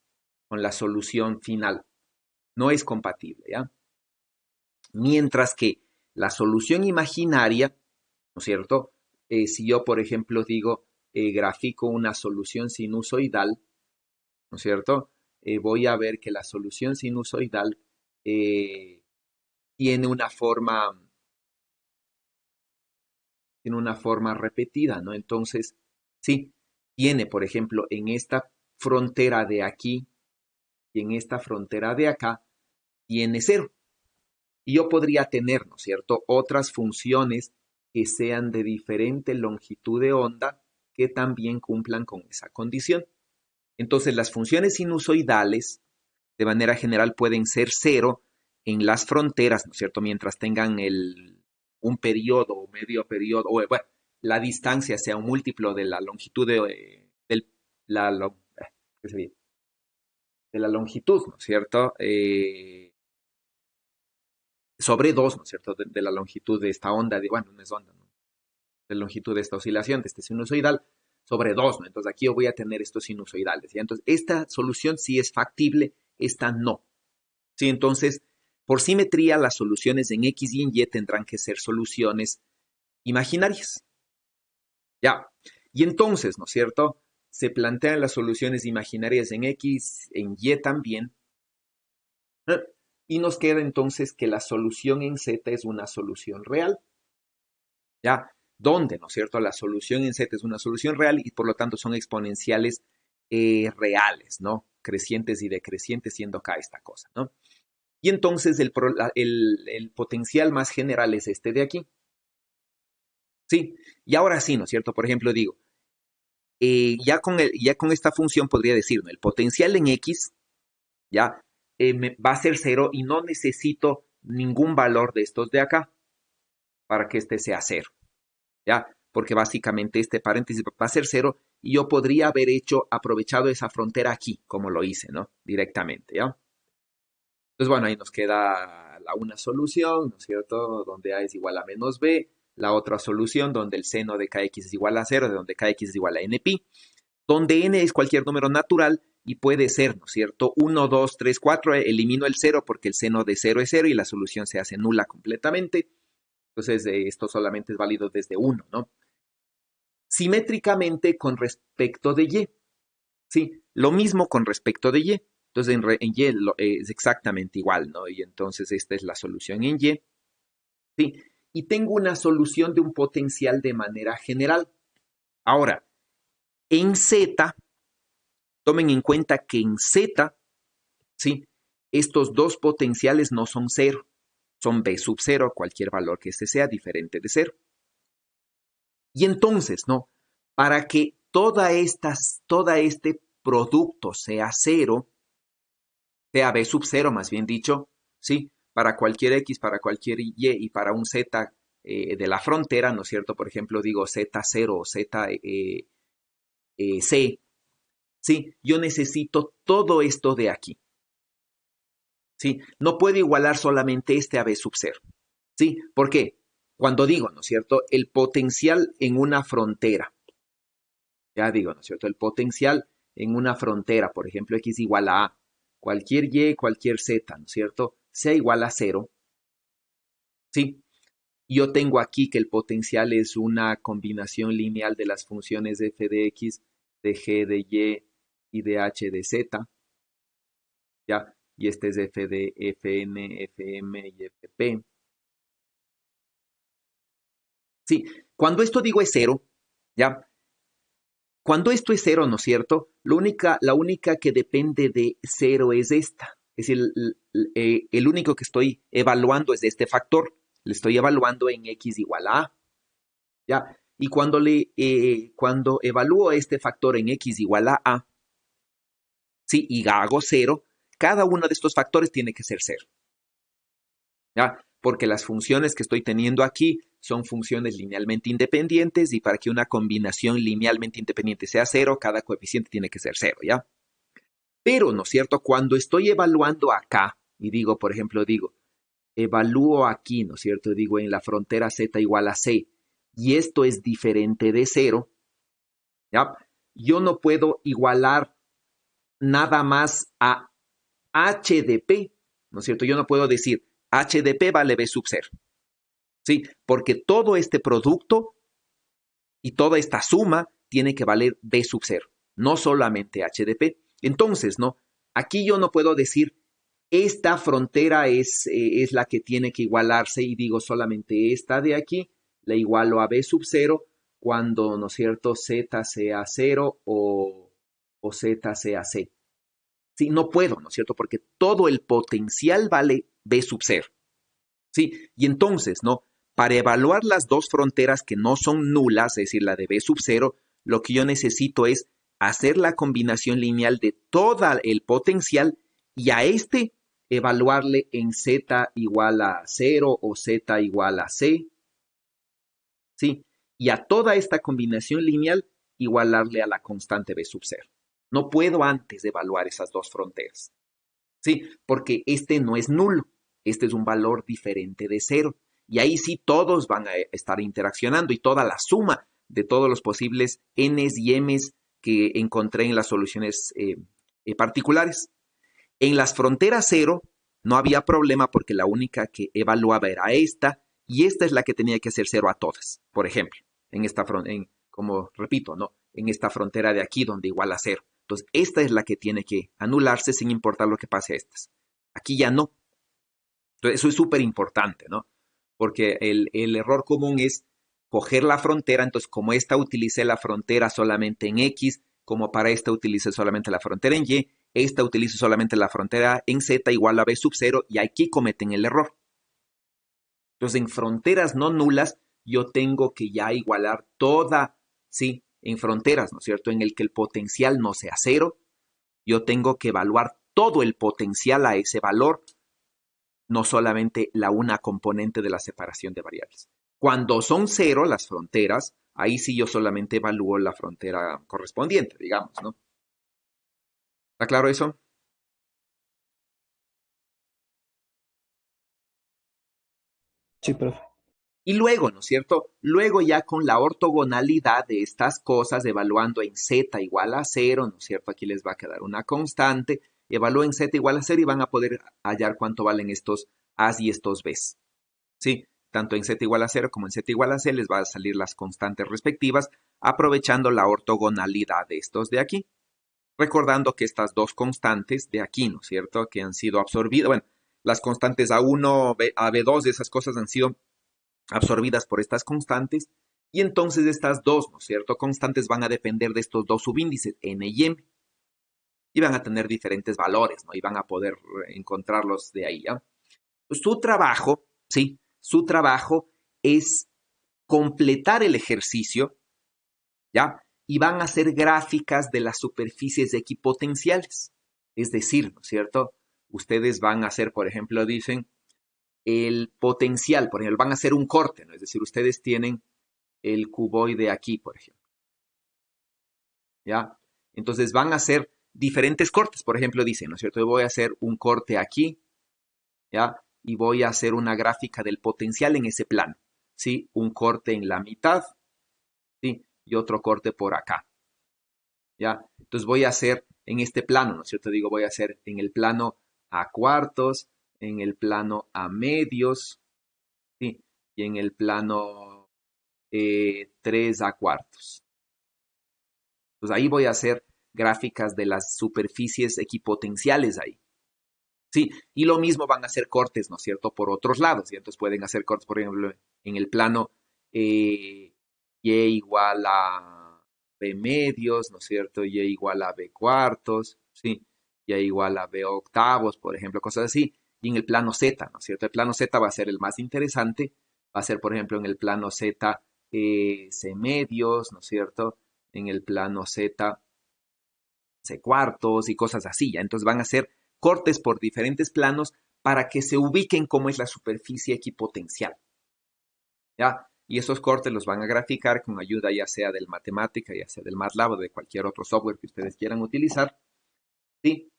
S3: con la solución final. No es compatible, ¿ya? Mientras que la solución imaginaria, ¿no es cierto? Si yo, por ejemplo, digo, grafico una solución sinusoidal, ¿no es cierto? Voy a ver que la solución sinusoidal tiene una forma repetida, ¿no? Entonces, sí, tiene, por ejemplo, en esta frontera de aquí y en esta frontera de acá, tiene 0. Y yo podría tener, ¿no es cierto?, otras funciones que sean de diferente longitud de onda que también cumplan con esa condición. Entonces, las funciones sinusoidales, de manera general, pueden ser 0 en las fronteras, ¿no es cierto?, mientras tengan un periodo o medio periodo, o bueno, la distancia sea un múltiplo de la longitud de la longitud, ¿no es cierto?, sobre 2, ¿no es cierto?, de la longitud de esta onda, bueno, no es onda, ¿no?, de la longitud de esta oscilación, de este sinusoidal, sobre 2, ¿no? Entonces aquí yo voy a tener estos sinusoidales, ¿ya? Entonces esta solución sí es factible, esta no, ¿sí? Entonces, por simetría, las soluciones en X y en Y tendrán que ser soluciones imaginarias, ¿ya? Y entonces, ¿no es cierto?, se plantean las soluciones imaginarias en X, en Y también, ¿eh? Y nos queda entonces que la solución en Z es una solución real, ¿ya? ¿Dónde, no es cierto? La solución en Z es una solución real y por lo tanto son exponenciales reales, ¿no? Crecientes y decrecientes, siendo acá esta cosa, ¿no? Y entonces el potencial más general es este de aquí, ¿sí? Y ahora sí, ¿no es cierto? Por ejemplo, digo, ya con esta función podría decir, ¿no?, el potencial en X, ya, va a ser 0 y no necesito ningún valor de estos de acá para que este sea 0. ¿Ya? porque básicamente este paréntesis va a ser 0 y yo podría haber aprovechado esa frontera aquí, como lo hice, ¿no? Directamente, ¿ya? Entonces, bueno, ahí nos queda una solución, ¿no es cierto? Donde A es igual a menos B, la otra solución donde el seno de kx es igual a 0, de donde kx es igual a npi, donde n es cualquier número natural y puede ser, ¿no es cierto? 1, 2, 3, 4, elimino el 0 porque el seno de 0 es 0 y la solución se hace nula completamente. Entonces, esto solamente es válido desde 1, ¿no? Simétricamente con respecto de y. Sí, lo mismo con respecto de y. Entonces, en y es exactamente igual, ¿no? Y entonces esta es la solución en y. Sí, y tengo una solución de un potencial de manera general. Ahora, en z, tomen en cuenta que en z, ¿sí? Estos dos potenciales no son 0, son b sub 0, cualquier valor que este sea diferente de 0. Y entonces, ¿no? Para que todo este producto sea 0, sea b sub 0 más bien dicho, ¿sí? Para cualquier x, para cualquier y y para un z de la frontera, ¿no es cierto? Por ejemplo, digo z0 o z c, ¿sí? Yo necesito todo esto de aquí, ¿sí? No puedo igualar solamente este a b sub 0, ¿sí? ¿Por qué? Cuando digo, ¿no es cierto? El potencial en una frontera, ya digo, ¿no es cierto? El potencial en una frontera, por ejemplo, x igual a a, cualquier y, cualquier z, ¿no es cierto? Sea igual a 0, ¿sí? Yo tengo aquí que el potencial es una combinación lineal de las funciones de f de x, de g de y de h de z, ¿ya? Y este es f de fn, fm y fp. Sí, cuando esto digo es 0, ¿ya? Cuando esto es 0, ¿no es cierto? La única que depende de 0 es esta. Es decir, el único que estoy evaluando es este factor. Le estoy evaluando en x igual a a. ¿Ya? Y cuando evalúo este factor en x igual a a, ¿sí? Y hago 0, cada uno de estos factores tiene que ser 0. ¿Ya? Porque las funciones que estoy teniendo aquí son funciones linealmente independientes y para que una combinación linealmente independiente sea 0, cada coeficiente tiene que ser 0, ¿ya? Pero, ¿no es cierto? Cuando estoy evaluando acá, y digo, por ejemplo, evalúo aquí, ¿no es cierto? Digo, en la frontera z igual a c, y esto es diferente de 0, ¿ya? Yo no puedo igualar nada más a h de p, ¿no es cierto? Yo no puedo decir h de p vale b sub 0, ¿sí? Porque todo este producto y toda esta suma tiene que valer b sub 0, no solamente h de p. Entonces, ¿no? Aquí yo no puedo decir esta frontera es la que tiene que igualarse y digo solamente esta de aquí la igualo a b sub 0 cuando, ¿no es cierto?, z sea 0 o z sea c. Sí, no puedo, ¿no es cierto?, porque todo el potencial vale b sub 0. Sí, y entonces, ¿no? Para evaluar las dos fronteras que no son nulas, es decir, la de b sub 0, lo que yo necesito es hacer la combinación lineal de todo el potencial y a este evaluarle en z igual a 0 o z igual a c, ¿sí? Y a toda esta combinación lineal igualarle a la constante b sub 0. No puedo antes de evaluar esas dos fronteras, ¿sí? Porque este no es nulo, este es un valor diferente de 0. Y ahí sí todos van a estar interaccionando y toda la suma de todos los posibles n's y m's que encontré en las soluciones particulares. En las fronteras 0 no había problema porque la única que evaluaba era esta y esta es la que tenía que ser 0 a todas. Por ejemplo, en esta como repito, ¿no? En esta frontera de aquí donde iguala 0. Entonces, esta es la que tiene que anularse sin importar lo que pase a estas. Aquí ya no. Entonces, eso es súper importante, ¿no? Porque el error común es coger la frontera, entonces como esta utilicé la frontera solamente en X, como para esta utilicé solamente la frontera en Y, esta utilizo solamente la frontera en Z igual a B sub 0 y aquí cometen el error. Entonces en fronteras no nulas yo tengo que ya igualar toda, ¿sí? En fronteras, ¿no es cierto? En el que el potencial no sea 0, yo tengo que evaluar todo el potencial a ese valor, no solamente una componente de la separación de variables. Cuando son 0 las fronteras, ahí sí yo solamente evalúo la frontera correspondiente, digamos, ¿no? ¿Está claro eso?
S2: Sí, profe.
S3: Y luego, ¿no es cierto? Luego ya con la ortogonalidad de estas cosas, evaluando en z igual a 0, ¿no es cierto? Aquí les va a quedar una constante. Evalúen z igual a 0 y van a poder hallar cuánto valen estos a's y estos b's. ¿Sí? Tanto en z igual a 0 como en z igual a c les va a salir las constantes respectivas, aprovechando la ortogonalidad de estos de aquí. Recordando que estas dos constantes de aquí, ¿no es cierto? Que han sido absorbidas, bueno, las constantes A1, a B2, esas cosas han sido absorbidas por estas constantes, y entonces estas dos, ¿no es cierto?, constantes van a depender de estos dos subíndices, n y m, y van a tener diferentes valores, ¿no? Y van a poder encontrarlos de ahí, ¿ya? Su trabajo, ¿sí? Su trabajo es completar el ejercicio, ¿ya? Y van a hacer gráficas de las superficies equipotenciales. Es decir, ¿no es cierto? Ustedes van a hacer, por ejemplo, dicen, el potencial, por ejemplo, van a hacer un corte, ¿no? Es decir, ustedes tienen el cuboide aquí, por ejemplo, ¿ya? Entonces van a hacer diferentes cortes, por ejemplo, dicen, ¿no es cierto? Yo voy a hacer un corte aquí, ¿ya? Y voy a hacer una gráfica del potencial en ese plano, ¿sí? Un corte en la mitad, ¿sí? Y otro corte por acá, ¿ya? Entonces voy a hacer en este plano, ¿no es cierto? Digo, voy a hacer en el plano a cuartos, en el plano a medios, ¿sí? Y en el plano 3 a cuartos. Entonces ahí voy a hacer gráficas de las superficies equipotenciales ahí. Sí, y lo mismo van a hacer cortes, ¿no es cierto?, por otros lados. Y entonces pueden hacer cortes, por ejemplo, en el plano y igual a b medios, ¿no es cierto?, y igual a b cuartos, ¿sí? Y igual a b octavos, por ejemplo, cosas así. Y en el plano z, ¿no es cierto? El plano z va a ser el más interesante. Va a ser, por ejemplo, en el plano z c medios, ¿no es cierto? En el plano z C cuartos y cosas así, ¿ya? Entonces van a hacer cortes por diferentes planos para que se ubiquen cómo es la superficie equipotencial, ¿ya? Y esos cortes los van a graficar con ayuda ya sea del matemática, ya sea del MATLAB o de cualquier otro software que ustedes quieran utilizar, ¿sí?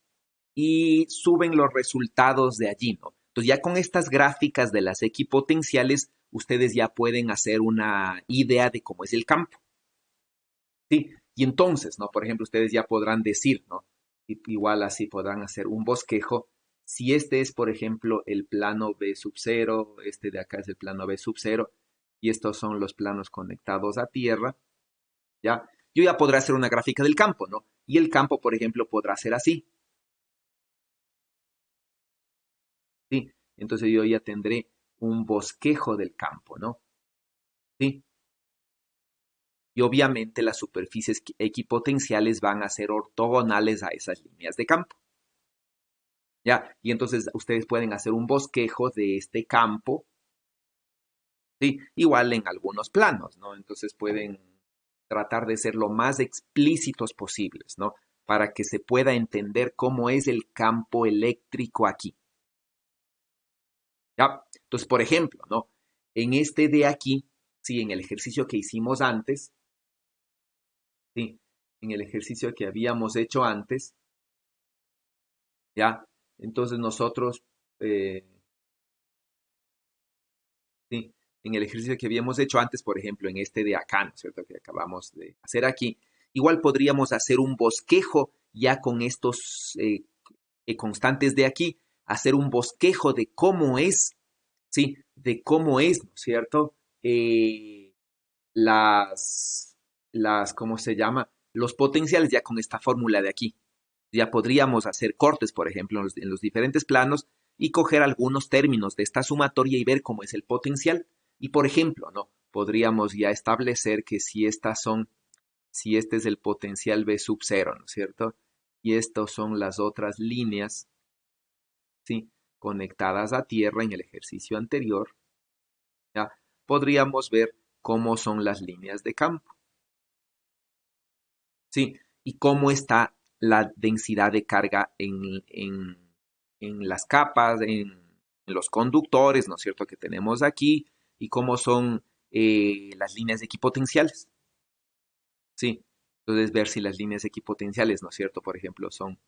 S3: Y suben los resultados de allí, ¿no? Entonces ya con estas gráficas de las equipotenciales, ustedes ya pueden hacer una idea de cómo es el campo. ¿Sí? Y entonces, ¿no? Por ejemplo, ustedes ya podrán decir, ¿no? Igual así podrán hacer un bosquejo. Si este es, por ejemplo, el plano B sub 0, este de acá es el plano B sub 0, y estos son los planos conectados a tierra, ¿ya? Yo ya podré hacer una gráfica del campo, ¿no? Y el campo, por ejemplo, podrá ser así, ¿sí? Entonces yo ya tendré un bosquejo del campo, ¿no? ¿Sí? Y obviamente las superficies equipotenciales van a ser ortogonales a esas líneas de campo. ¿Ya? Y entonces ustedes pueden hacer un bosquejo de este campo, ¿sí? Igual en algunos planos, ¿no? Entonces pueden tratar de ser lo más explícitos posibles, ¿no? Para que se pueda entender cómo es el campo eléctrico aquí. ¿Ya? Entonces, por ejemplo, ¿no? En este de aquí, sí, en el ejercicio que hicimos antes, sí, en el ejercicio que habíamos hecho antes, ¿ya? Entonces nosotros, sí, en el ejercicio que habíamos hecho antes, por ejemplo, en este de acá, ¿no es cierto? Que acabamos de hacer aquí, igual podríamos hacer un bosquejo ya con estos constantes de aquí, hacer un bosquejo de cómo es, ¿sí? De cómo es, ¿no es cierto? ¿Cómo se llama? Los potenciales ya con esta fórmula de aquí. Ya podríamos hacer cortes, por ejemplo, en los diferentes planos y coger algunos términos de esta sumatoria y ver cómo es el potencial. Y por ejemplo, ¿no? Podríamos ya establecer que si este es el potencial B sub 0, ¿no es cierto? Y estas son las otras líneas, ¿sí? Conectadas a tierra en el ejercicio anterior, ¿ya? Podríamos ver cómo son las líneas de campo, ¿sí? Y cómo está la densidad de carga en las capas, en los conductores, ¿no es cierto?, que tenemos aquí, y cómo son las líneas equipotenciales. Sí, entonces ver si las líneas equipotenciales, ¿no es cierto? Por ejemplo, son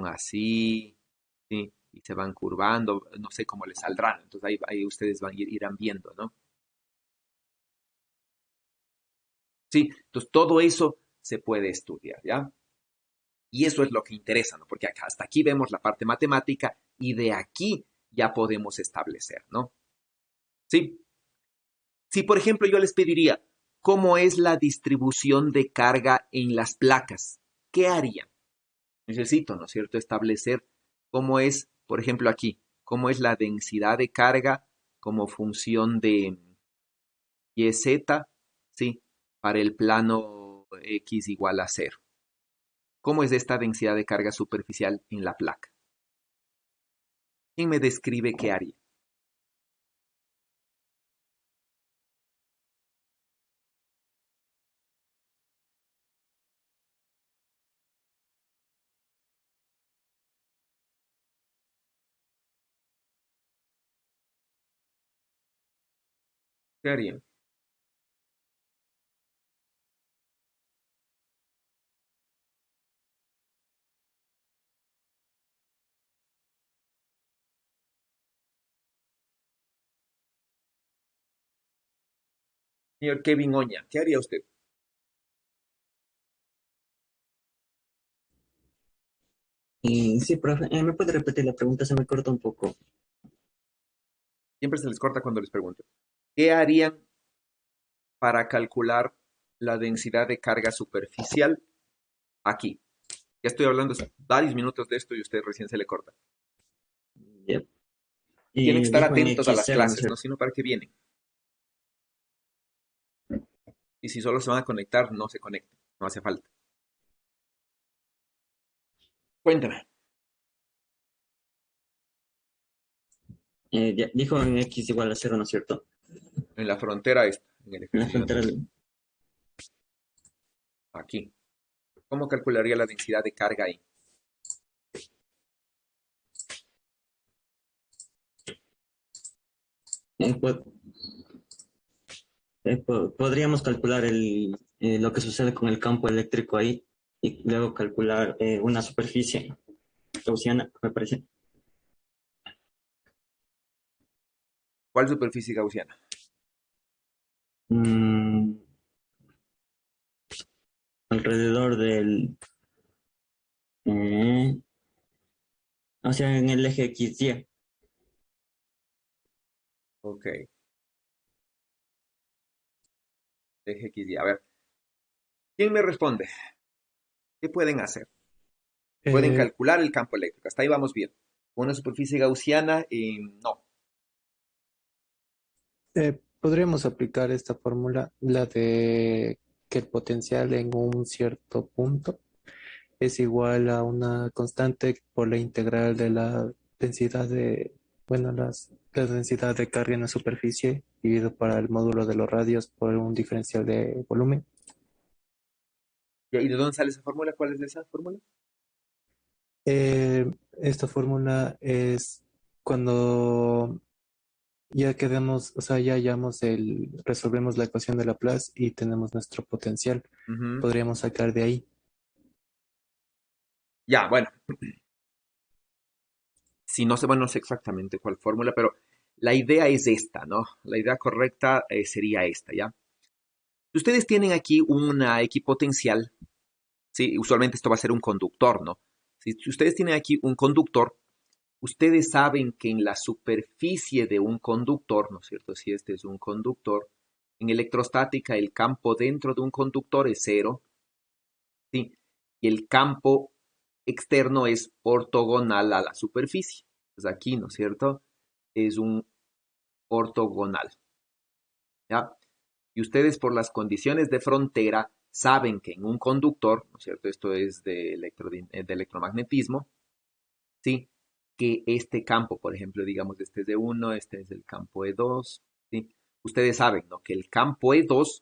S3: así, ¿sí? Y se van curvando, no sé cómo les saldrán. Entonces ahí ustedes irán viendo, ¿no? Sí, entonces todo eso se puede estudiar, ¿ya? Y eso es lo que interesa, ¿no? Porque hasta aquí vemos la parte matemática y de aquí ya podemos establecer, ¿no? Sí. Si, por ejemplo, yo les pediría, ¿cómo es la distribución de carga en las placas? ¿Qué harían? Necesito, ¿no es cierto?, establecer cómo es, por ejemplo, aquí, cómo es la densidad de carga como función de YZ, ¿sí? Para el plano X igual a cero. ¿Cómo es esta densidad de carga superficial en la placa? ¿Quién me describe qué haría? ¿Qué harían? Señor Kevin Oña, ¿qué haría usted?
S8: Sí, profe, ¿me puede repetir la pregunta? Se me corta un poco.
S3: Siempre se les corta cuando les pregunto. ¿Qué harían para calcular la densidad de carga superficial aquí? Ya estoy hablando varios minutos de esto y usted recién se le corta.
S8: Ya.
S3: Tienen que
S8: Y
S3: estar
S8: dijo en
S3: atentos a las
S8: X0, ¿no es
S3: clases, no
S8: cierto?
S3: sino para que vienen. Y si solo se van a conectar, no se conecten, no hace falta. Cuéntame.
S8: Ya, dijo en X igual a 0, ¿no es cierto?
S3: En la frontera esta, en el
S8: En la
S3: ejercicio
S8: frontera
S3: anterior.
S8: de...
S3: Aquí. ¿Cómo calcularía la densidad de carga ahí?
S8: eh, po- podríamos calcular lo que sucede con el campo eléctrico ahí y luego calcular una superficie gaussiana, me parece.
S3: ¿Cuál superficie gaussiana?
S8: Mm, alrededor del... eh, o sea, en el eje XY.
S3: Ok. Eje XY. A ver. ¿Quién me responde? ¿Qué pueden hacer? Pueden
S2: Eh,
S3: calcular el campo eléctrico. Hasta ahí vamos bien. Una superficie gaussiana, no.
S2: Podríamos aplicar esta fórmula, la de que el potencial en un cierto punto es igual a una constante por la integral de la densidad de, bueno, la densidad de carga en la superficie dividido para el módulo de los radios por un diferencial de volumen.
S3: ¿Y de dónde sale esa fórmula? ¿Cuál es esa fórmula?
S2: Esta fórmula es cuando ya quedamos, o sea, ya hallamos resolvemos la ecuación de Laplace y tenemos nuestro potencial.
S3: Ujú.
S2: Podríamos sacar de ahí.
S3: Ya, bueno. Si no sé, bueno, no sé exactamente cuál fórmula, pero la idea es esta, ¿no? La idea correcta sería esta, ¿ya? Si ustedes tienen aquí una equipotencial, ¿sí? Usualmente esto va a ser un conductor, ¿no? Si ustedes tienen aquí un conductor, ustedes saben que en la superficie de un conductor, ¿no es cierto? Si este es un conductor, en electrostática el campo dentro de un conductor es cero, ¿sí? Y el campo externo es ortogonal a la superficie. Pues aquí, ¿no es cierto? Es un ortogonal, ¿ya? Y ustedes por las condiciones de frontera saben que en un conductor, ¿no es cierto? Esto es de electromagnetismo, ¿sí? Que este campo, por ejemplo, digamos, este es de 1, este es el campo E2, ¿sí? Ustedes saben, ¿no? Que el campo E2,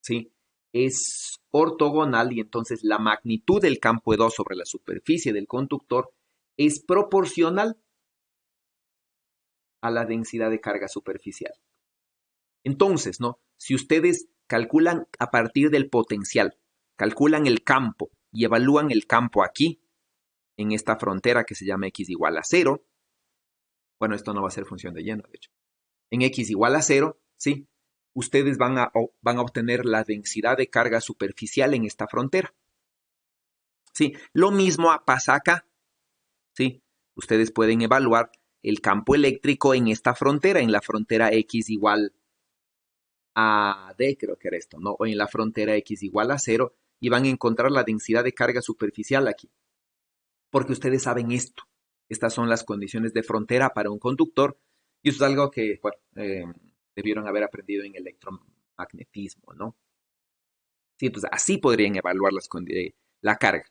S3: ¿sí? Es ortogonal y entonces la magnitud del campo E2 sobre la superficie del conductor es proporcional a la densidad de carga superficial. Entonces, ¿no? Si ustedes calculan a partir del potencial, calculan el campo y evalúan el campo aquí, en esta frontera que se llama x igual a 0, bueno, esto no va a ser función de lleno, de hecho. En x igual a 0, ¿sí? Ustedes van a obtener la densidad de carga superficial en esta frontera. ¿Sí? Lo mismo pasa acá. ¿Sí? Ustedes pueden evaluar el campo eléctrico en esta frontera, en la frontera x igual a d, creo que era esto, ¿no? O en la frontera x igual a 0, y van a encontrar la densidad de carga superficial aquí. Porque ustedes saben esto. Estas son las condiciones de frontera para un conductor, y eso es algo que, bueno, debieron haber aprendido en electromagnetismo, ¿no? Sí, entonces así podrían evaluar la carga.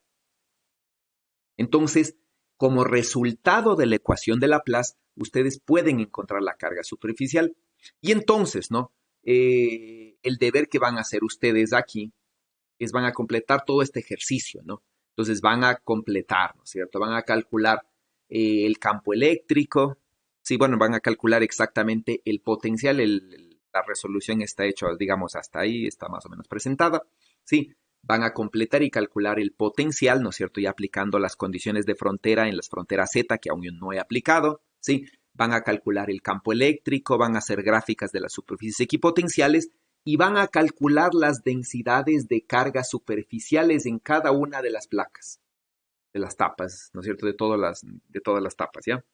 S3: Entonces, como resultado de la ecuación de Laplace, ustedes pueden encontrar la carga superficial. Y entonces, ¿no? El deber que van a hacer ustedes aquí es van a completar todo este ejercicio, ¿no? Entonces van a completar, ¿no es cierto? Van a calcular el campo eléctrico, sí, bueno, van a calcular exactamente el potencial, la resolución está hecha, digamos, hasta ahí, está más o menos presentada, ¿sí? Van a completar y calcular el potencial, ¿no es cierto? Y aplicando las condiciones de frontera en las fronteras Z, que aún no he aplicado, ¿sí? Van a calcular el campo eléctrico, van a hacer gráficas de las superficies equipotenciales y van a calcular las densidades de cargas superficiales en cada una de las placas, de las tapas, ¿no es cierto? De todas las tapas, ¿ya?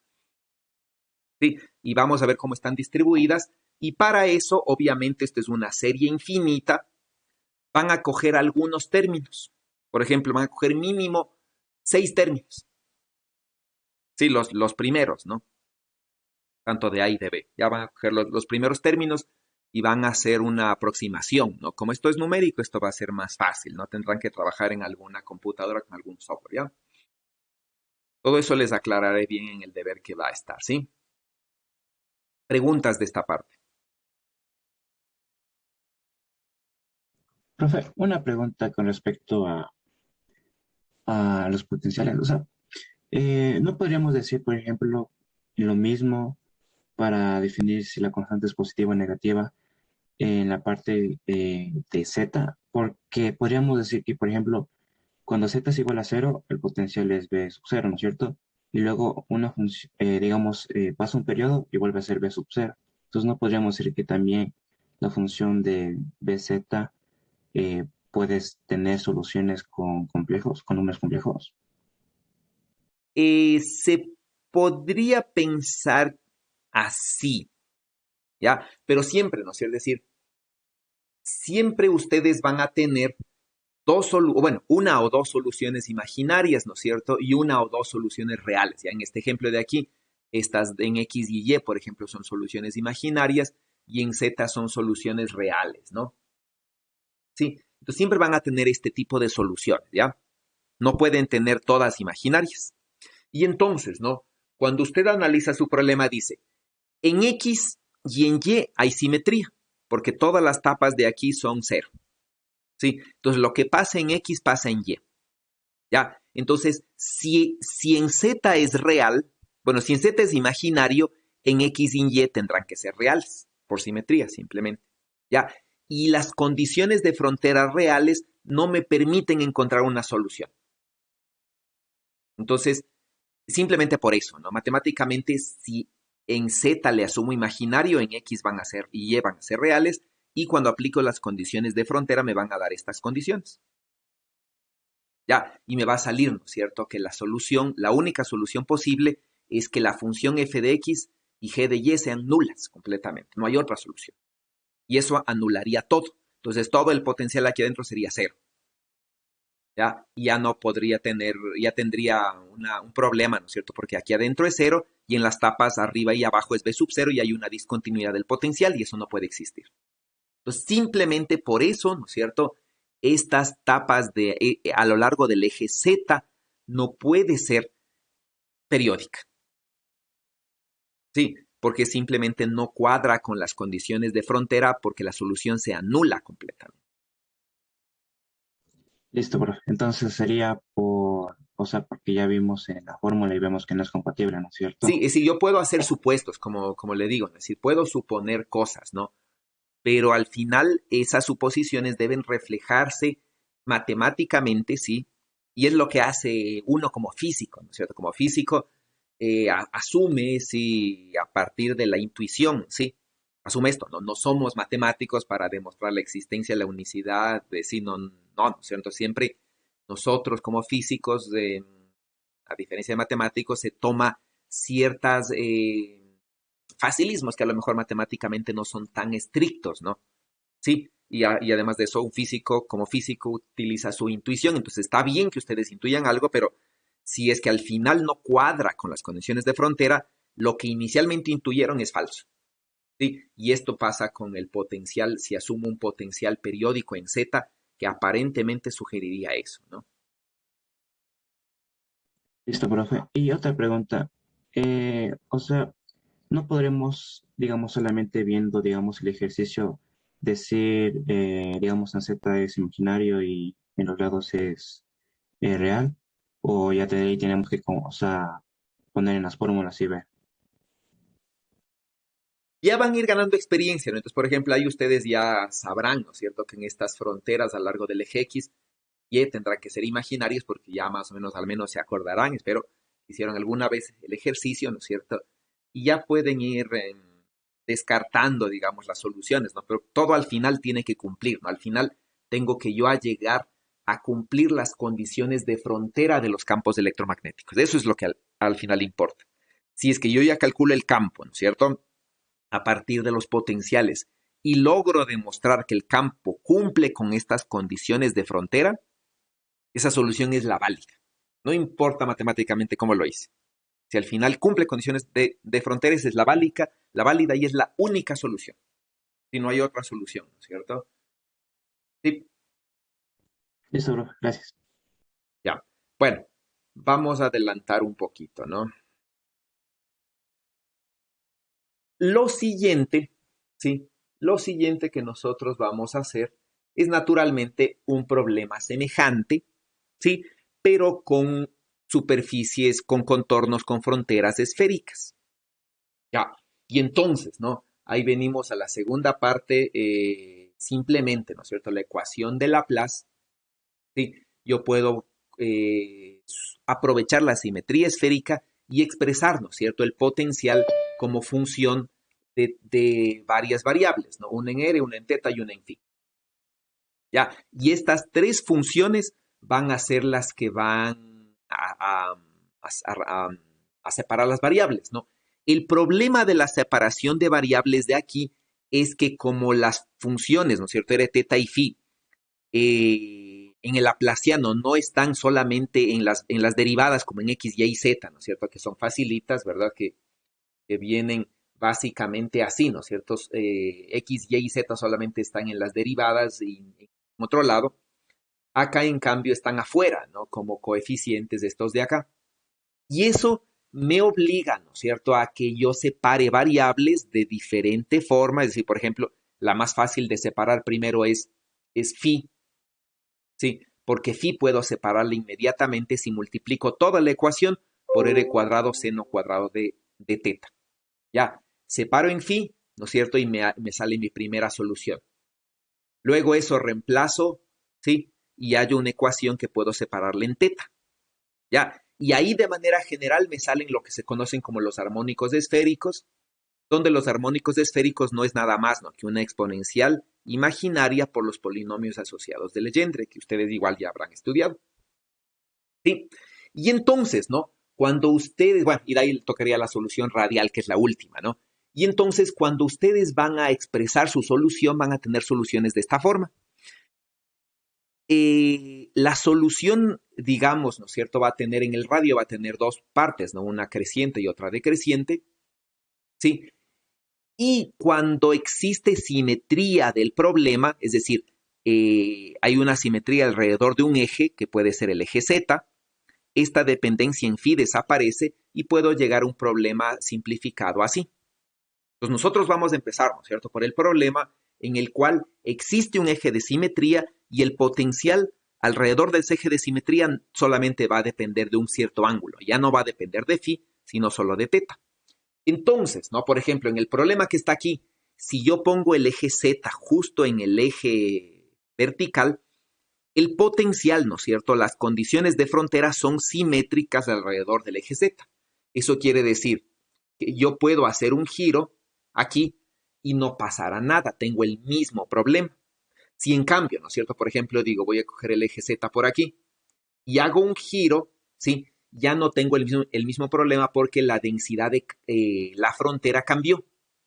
S3: Sí, y vamos a ver cómo están distribuidas. Y para eso, obviamente, esto es una serie infinita. Van a coger algunos términos. Por ejemplo, van a coger mínimo 6 términos. Sí, los primeros, ¿no? Tanto de A y de B. Ya van a coger los primeros términos y van a hacer una aproximación, ¿no? Como esto es numérico, esto va a ser más fácil, ¿no? Tendrán que trabajar en alguna computadora con algún software, ¿ya? Todo eso les aclararé bien en el deber que va a estar, ¿sí? Preguntas de esta parte.
S1: Profe, una pregunta con respecto a los potenciales. O sea, no podríamos decir, por ejemplo, lo mismo para definir si la constante es positiva o negativa en la parte de z, porque podríamos decir que, por ejemplo, cuando z es igual a cero, el potencial es b sub cero, ¿no es cierto? Y luego una función, digamos, pasa un periodo y vuelve a ser b sub cero. Entonces no podríamos decir que también la función de bz puedes tener soluciones con complejos, con números complejos.
S3: Se podría pensar así, ¿ya? Pero siempre, ¿no es cierto? Es decir, siempre ustedes van a tener una o dos soluciones imaginarias, ¿no es cierto? Y una o dos soluciones reales, ¿ya? En este ejemplo de aquí, estas en X y Y, por ejemplo, son soluciones imaginarias y en Z son soluciones reales, ¿no? Sí, entonces siempre van a tener este tipo de soluciones, ¿ya? No pueden tener todas imaginarias. Y entonces, ¿no? Cuando usted analiza su problema, dice, en X y en Y hay simetría, porque todas las tapas de aquí son cero. ¿Sí? Entonces, lo que pasa en X pasa en Y. ¿Ya? Entonces, si en Z es real, bueno, si en Z es imaginario, en X y en Y tendrán que ser reales, por simetría, simplemente. ¿Ya? Y las condiciones de frontera reales no me permiten encontrar una solución. Entonces, simplemente por eso, ¿no? Matemáticamente, si en Z le asumo imaginario, en X van a ser y Y van a ser reales, y cuando aplico las condiciones de frontera me van a dar estas condiciones. Ya, y me va a salir, ¿no es cierto?, que la solución, la única solución posible es que la función f de x y g de y sean nulas completamente. No hay otra solución. Y eso anularía todo. Entonces, todo el potencial aquí adentro sería cero. ¿Ya? Y ya no podría tener, ya tendría un problema, ¿no es cierto? Porque aquí adentro es cero y en las tapas arriba y abajo es b sub cero y hay una discontinuidad del potencial y eso no puede existir. Entonces, simplemente por eso, ¿no es cierto?, estas tapas a lo largo del eje Z no puede ser periódica. Sí, porque simplemente no cuadra con las condiciones de frontera porque la solución se anula completamente.
S1: Listo, profe. Entonces sería o sea, porque ya vimos en la fórmula y vemos que no es compatible, ¿no es cierto?
S3: Sí, es decir, yo puedo hacer supuestos, como le digo, es decir, puedo suponer cosas, ¿no? pero al final esas suposiciones deben reflejarse matemáticamente, ¿sí? Y es lo que hace uno como físico, ¿no es cierto? Como físico asume, sí, a partir de la intuición, ¿sí? Asume esto, ¿no? No somos matemáticos para demostrar la existencia de la unicidad, de sí, ¿no es cierto? Siempre nosotros como físicos, a diferencia de matemáticos, se toma ciertas facilismos que a lo mejor matemáticamente no son tan estrictos, ¿no? Sí, y además de eso, un físico como físico utiliza su intuición, entonces está bien que ustedes intuyan algo, pero si es que al final no cuadra con las condiciones de frontera, lo que inicialmente intuyeron es falso. ¿Sí? Y esto pasa con el potencial, si asumo un potencial periódico en Z, que aparentemente sugeriría eso, ¿no?
S1: Listo, profe. Y otra pregunta. O sea, no podremos, digamos, solamente viendo, digamos, el ejercicio, decir, digamos, en Z es imaginario y en los lados es real, o ya ahí tenemos que, o sea, poner en las fórmulas y ver.
S3: Ya van a ir ganando experiencia, ¿no? Entonces, por ejemplo, ahí ustedes ya sabrán, ¿no es cierto?, que en estas fronteras a lo largo del eje X, Y tendrán que ser imaginarios porque ya más o menos al menos se acordarán, espero, que hicieron alguna vez el ejercicio, ¿no es cierto? Y ya pueden ir descartando, digamos, las soluciones, ¿no? Pero todo al final tiene que cumplir, ¿no? Al final tengo que yo a llegar a cumplir las condiciones de frontera de los campos electromagnéticos. Eso es lo que al final importa. Si es que yo ya calculo el campo, ¿no es cierto?, a partir de los potenciales y logro demostrar que el campo cumple con estas condiciones de frontera, esa solución es la válida. No importa matemáticamente cómo lo hice. Si al final cumple condiciones de frontera, esa es la válida y es la única solución. Si no hay otra solución, ¿no es cierto? Sí,
S1: Listo, profe. Gracias.
S3: ya. Bueno, vamos a adelantar un poquito, ¿no? Lo siguiente, ¿sí? Lo siguiente que nosotros vamos a hacer es naturalmente un problema semejante, ¿sí? Pero con superficies, con contornos, con fronteras esféricas. Ya, y entonces, ¿no? Ahí venimos a la segunda parte, simplemente, ¿no es cierto? La ecuación de Laplace, ¿sí? Yo puedo aprovechar la simetría esférica y expresar, ¿no es cierto?, el potencial como función de varias variables, ¿no? Una en R, una en teta y una en phi. ¿Ya? Y estas tres funciones van a ser las que van a separar las variables, ¿no? El problema de la separación de variables de aquí es que como las funciones, ¿no es cierto?, R, teta y phi, en el laplaciano no están solamente en las derivadas como en X, Y y Z, ¿no es cierto?, que son facilitas, ¿verdad?, que vienen básicamente así, ¿no es cierto? X, Y y Z solamente están en las derivadas y en otro lado. Acá, en cambio, están afuera, ¿no? Como coeficientes de estos de acá. Y eso me obliga, ¿no es cierto?, a que yo separe variables de diferente forma. Es decir, por ejemplo, la más fácil de separar primero es phi, ¿sí? Porque phi puedo separarla inmediatamente si multiplico toda la ecuación por r cuadrado seno cuadrado de teta. Ya, separo en phi, ¿no es cierto? Y me sale mi primera solución. Luego eso reemplazo, ¿sí? Y hay una ecuación que puedo separarla en teta. ¿Ya? Y ahí de manera general me salen lo que se conocen como los armónicos esféricos, donde los armónicos esféricos no es nada más, ¿no?, que una exponencial imaginaria por los polinomios asociados de Legendre, que ustedes igual ya habrán estudiado. ¿Sí? Y entonces, ¿no?, cuando ustedes, bueno, y de ahí tocaría la solución radial, que es la última, ¿no? Y entonces, cuando ustedes van a expresar su solución, van a tener soluciones de esta forma. La solución, digamos, ¿no es cierto?, va a tener en el radio, va a tener dos partes, ¿no? Una creciente y otra decreciente, ¿sí? Y cuando existe simetría del problema, es decir, hay una simetría alrededor de un eje, que puede ser el eje Z, esta dependencia en phi desaparece y puedo llegar a un problema simplificado así. Entonces nosotros vamos a empezar, ¿no es cierto?, por el problema en el cual existe un eje de simetría y el potencial alrededor de ese eje de simetría solamente va a depender de un cierto ángulo. Ya no va a depender de phi, sino solo de teta. Entonces, ¿no?, por ejemplo, en el problema que está aquí, si yo pongo el eje Z justo en el eje vertical, el potencial, ¿no es cierto? Las condiciones de frontera son simétricas alrededor del eje Z. Eso quiere decir que yo puedo hacer un giro aquí y no pasará nada, tengo el mismo problema. Si en cambio, ¿no es cierto? Por ejemplo, digo, voy a coger el eje Z por aquí y hago un giro, ¿sí? Ya no tengo el mismo problema porque la densidad de la frontera cambió,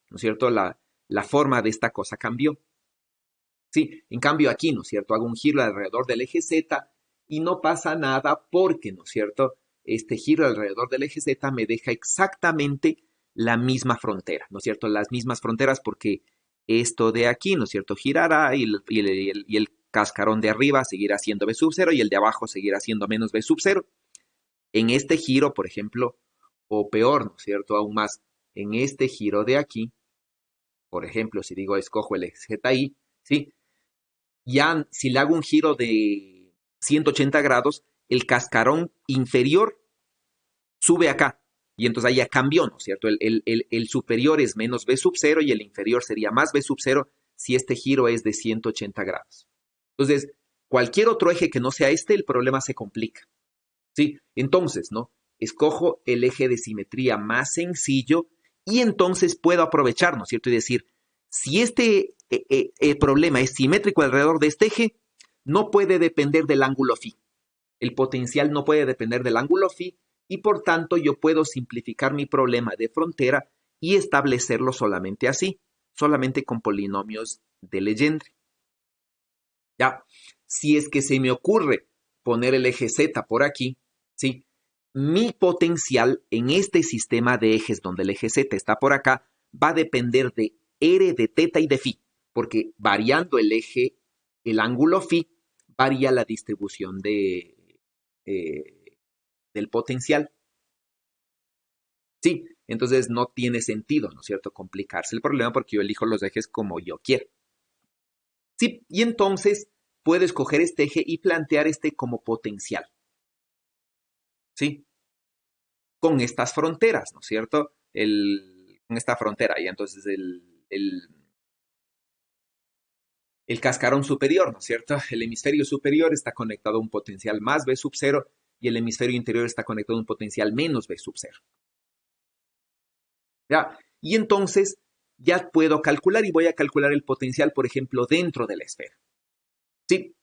S3: ¿no es cierto? La forma de esta cosa cambió. Sí, en cambio aquí, ¿no es cierto? Hago un giro alrededor del eje Z y no pasa nada porque, ¿no es cierto? Este giro alrededor del eje Z me deja exactamente la misma frontera, ¿no es cierto? Las mismas fronteras porque esto de aquí, ¿no es cierto? Girará y el cascarón de arriba seguirá siendo B sub 0 y el de abajo seguirá siendo menos B sub 0. En este giro, por ejemplo, o peor, ¿no es cierto? Aún más, en este giro de aquí, por ejemplo, si digo escojo el eje ZI, ¿sí? Ya si le hago un giro de 180 grados, el cascarón inferior sube acá. Y entonces ahí ya cambió, ¿no es cierto? El superior es menos B sub 0 y el inferior sería más B sub 0 si este giro es de 180 grados. Entonces, cualquier otro eje que no sea este, el problema se complica. ¿Sí? Entonces, ¿no? Escojo el eje de simetría más sencillo y entonces puedo aprovechar, ¿no es cierto? Y decir, si este problema es simétrico alrededor de este eje, no puede depender del ángulo phi. El potencial no puede depender del ángulo phi y por tanto yo puedo simplificar mi problema de frontera y establecerlo solamente así, solamente con polinomios de Legendre. Ya, si es que se me ocurre poner el eje Z por aquí, ¿sí? Mi potencial en este sistema de ejes donde el eje Z está por acá va a depender de R, de teta y de phi, porque variando el eje, el ángulo phi, varía la distribución del potencial. Sí, entonces no tiene sentido, ¿no es cierto?, complicarse el problema porque yo elijo los ejes como yo quiero. Sí, y entonces puedo escoger este eje y plantear este como potencial. ¿Sí? Con estas fronteras, ¿no es cierto? Con esta frontera, y entonces el cascarón superior, ¿no es cierto? El hemisferio superior está conectado a un potencial más B sub 0 y el hemisferio interior está conectado a un potencial menos B sub 0. ¿Ya? Y entonces ya puedo calcular y voy a calcular el potencial, por ejemplo, dentro de la esfera. ¿Sí?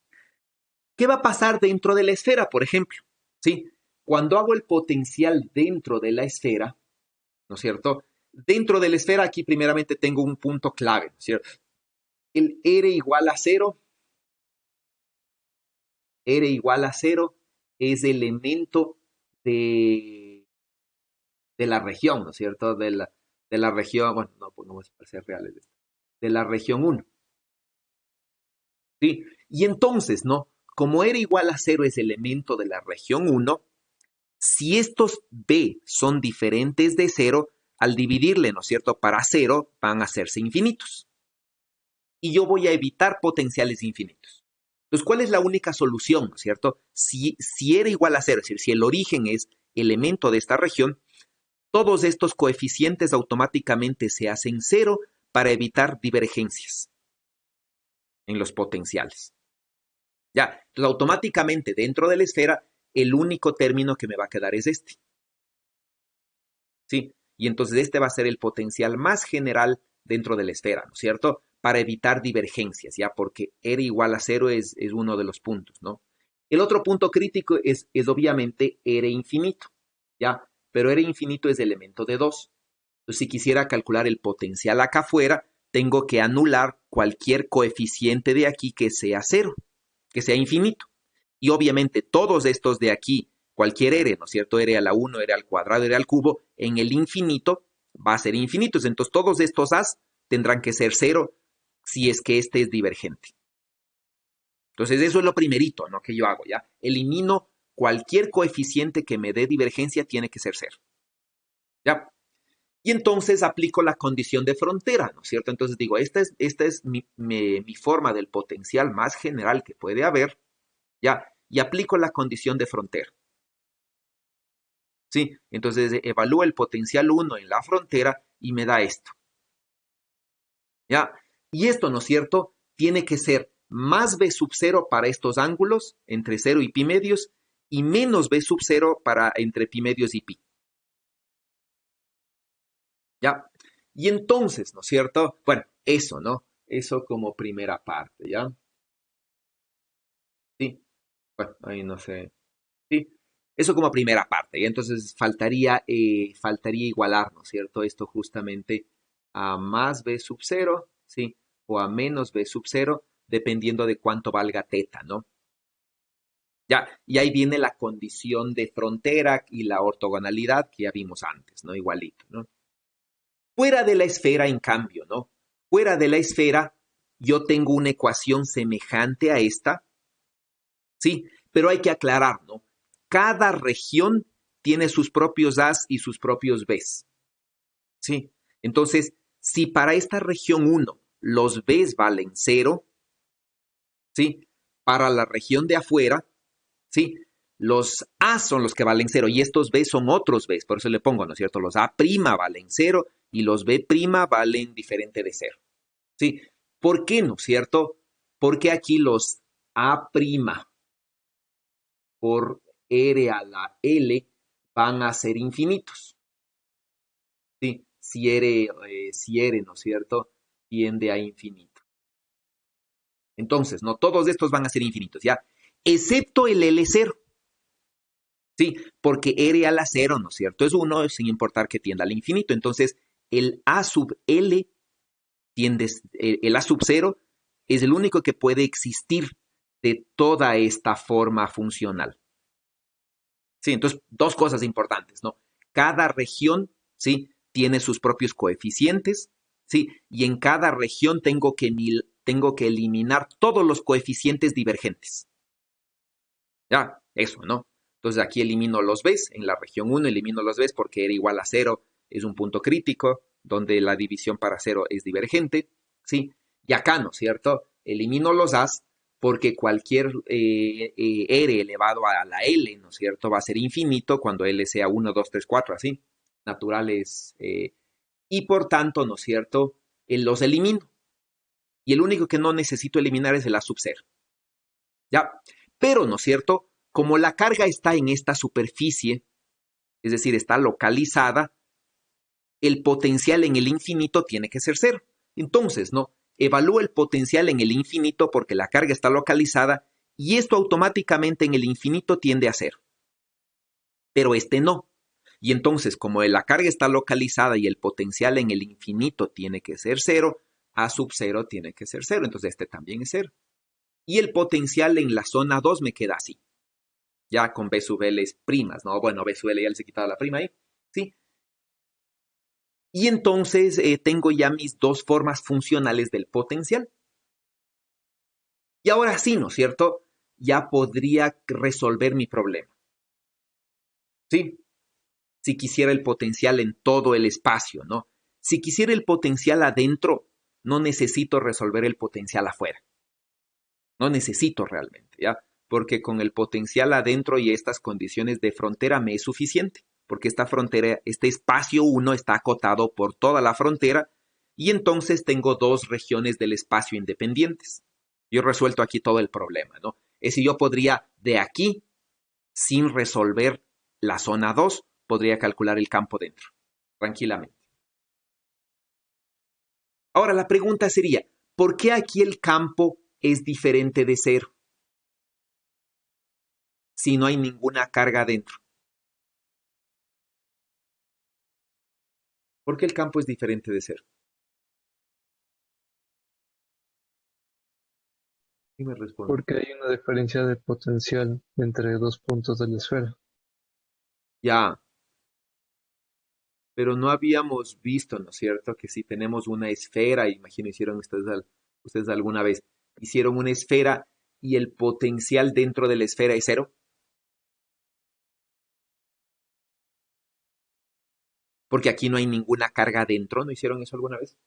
S3: ¿Qué va a pasar dentro de la esfera, por ejemplo? ¿Sí? Cuando hago el potencial dentro de la esfera, ¿no es cierto? Dentro de la esfera aquí primeramente tengo un punto clave, ¿no es cierto? El R igual a 0, R igual a 0 es elemento de la región, ¿no es cierto? De la región, bueno, no vamos a ser reales, de la región 1. ¿Sí? Y entonces, ¿no? Como R igual a 0 es elemento de la región 1, si estos B son diferentes de 0, al dividirle, ¿no es cierto?, para 0, van a hacerse infinitos. Y yo voy a evitar potenciales infinitos. Entonces, ¿cuál es la única solución, ¿no es cierto? Si R igual a 0, es decir, si el origen es elemento de esta región, todos estos coeficientes automáticamente se hacen 0 para evitar divergencias en los potenciales. Ya, entonces automáticamente dentro de la esfera, el único término que me va a quedar es este. ¿Sí? Y entonces este va a ser el potencial más general dentro de la esfera, ¿no es cierto? Para evitar divergencias, ¿ya? Porque R igual a 0 es uno de los puntos, ¿no? El otro punto crítico es obviamente R infinito, ¿ya? Pero R infinito es elemento de 2. Entonces, si quisiera calcular el potencial acá afuera, tengo que anular cualquier coeficiente de aquí que sea 0, que sea infinito. Y obviamente todos estos de aquí, cualquier R, ¿no es cierto? R a la 1, R al cuadrado, R al cubo, en el infinito va a ser infinitos. Entonces todos estos A's tendrán que ser 0 si es que este es divergente. Entonces eso es lo primerito, ¿no?, que yo hago, ¿ya? Elimino cualquier coeficiente que me dé divergencia, tiene que ser 0. ¿Ya? Y entonces aplico la condición de frontera, ¿no es cierto? Entonces digo, esta es mi forma del potencial más general que puede haber, ¿ya? Y aplico la condición de frontera. ¿Sí? Entonces evalúo el potencial 1 en la frontera y me da esto. ¿Ya? Y esto, ¿no es cierto?, tiene que ser más b sub 0 para estos ángulos, entre 0 y pi medios, y menos b sub 0 para entre pi medios y pi. ¿Ya? Y entonces, ¿no es cierto? Bueno, eso, ¿no? Eso como primera parte, ¿ya? Sí. Bueno, ahí no sé. Sí. Eso como primera parte. Y entonces faltaría igualar, ¿no es cierto? Esto justamente a más b sub 0, ¿sí? O a menos b sub 0, dependiendo de cuánto valga teta, ¿no? Ya, y ahí viene la condición de frontera y la ortogonalidad que ya vimos antes, ¿no? Igualito, ¿no? Fuera de la esfera, en cambio, ¿no? Fuera de la esfera, yo tengo una ecuación semejante a esta, ¿sí? Pero hay que aclarar, ¿no? Cada región tiene sus propios A's y sus propios B's, ¿sí? Entonces, si para esta región 1 los B's valen 0, ¿sí? Para la región de afuera, ¿sí? Los A son los que valen 0 y estos B son otros B, por eso le pongo, ¿no es cierto? Los A' valen 0 y los B' valen diferente de 0, ¿sí? ¿Por qué, no es cierto? Porque aquí los A' por R a la L van a ser infinitos, ¿sí? Si R, ¿no es cierto?, tiende a infinito. Entonces, no todos estos van a ser infinitos, ¿ya? Excepto el L0. Sí, porque R a la 0, ¿no es cierto? Es 1 sin importar que tienda al infinito. Entonces, el A sub L el A sub 0 es el único que puede existir de toda esta forma funcional. Sí, entonces, dos cosas importantes, ¿no? Cada región, ¿sí?, tiene sus propios coeficientes, ¿sí? Y en cada región tengo que eliminar todos los coeficientes divergentes. Ya, eso, ¿no? Entonces aquí elimino los B's, en la región 1 elimino los B's porque era igual a 0, es un punto crítico, donde la división para 0 es divergente, ¿sí? Y acá, ¿no es cierto? Elimino los A's porque cualquier R elevado a la L, ¿no es cierto?, va a ser infinito cuando L sea 1, 2, 3, 4, así, naturales. Y por tanto, ¿no es cierto?, los elimino. Y el único que no necesito eliminar es el A sub 0. ¿Ya? Pero, ¿no es cierto?, como la carga está en esta superficie, es decir, está localizada, el potencial en el infinito tiene que ser 0. Entonces, ¿no? Evalúa el potencial en el infinito porque la carga está localizada y esto automáticamente en el infinito tiende a 0. Pero este no. Y entonces, como la carga está localizada y el potencial en el infinito tiene que ser 0, A sub 0 tiene que ser 0. Entonces, este también es 0. Y el potencial en la zona 2 me queda así. Ya con B sub L primas, ¿no? Bueno, B sub L ya les he quitado la prima ahí, ¿sí? Y entonces tengo ya mis dos formas funcionales del potencial. Y ahora sí, ¿no es cierto?, ya podría resolver mi problema, ¿sí? Si quisiera el potencial en todo el espacio, ¿no? Si quisiera el potencial adentro, no necesito resolver el potencial afuera. No necesito realmente, ¿ya? Porque con el potencial adentro y estas condiciones de frontera me es suficiente, porque esta frontera, este espacio 1 está acotado por toda la frontera y entonces tengo dos regiones del espacio independientes. Yo he resuelto aquí todo el problema, ¿no? Es decir, yo podría de aquí, sin resolver la zona 2, podría calcular el campo dentro, tranquilamente. Ahora la pregunta sería, ¿por qué aquí el campo es diferente de 0? Si no hay ninguna carga adentro. ¿Por qué el campo es diferente de 0? ¿Qué me responde?
S7: Porque hay una diferencia de potencial entre dos puntos de la esfera.
S3: Ya, pero no habíamos visto, ¿no es cierto?, que si tenemos una esfera, imagino hicieron ustedes alguna vez, hicieron una esfera y el potencial dentro de la esfera es 0. Porque aquí no hay ninguna carga adentro, ¿no hicieron eso alguna vez?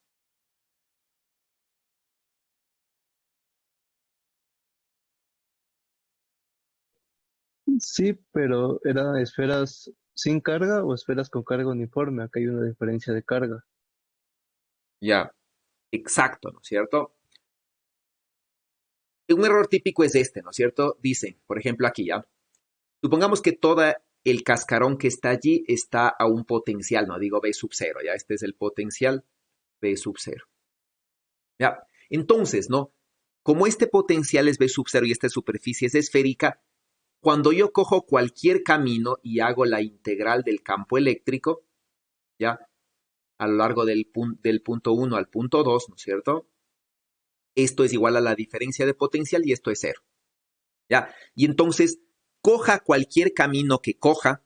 S7: Sí, pero ¿eran esferas sin carga o esferas con carga uniforme? Acá hay una diferencia de carga.
S3: Ya. Exacto, ¿no es cierto? Un error típico es este, ¿no es cierto? Dice, por ejemplo, aquí ya, supongamos que todo el cascarón que está allí está a un potencial, no digo B sub 0, ya este es el potencial B sub 0. Ya, entonces, ¿no? Como este potencial es B sub 0 y esta superficie es esférica, cuando yo cojo cualquier camino y hago la integral del campo eléctrico, ya, a lo largo del punto 1 al punto 2, ¿no es cierto? Esto es igual a la diferencia de potencial y esto es 0. ¿Ya? Y entonces, coja cualquier camino que coja,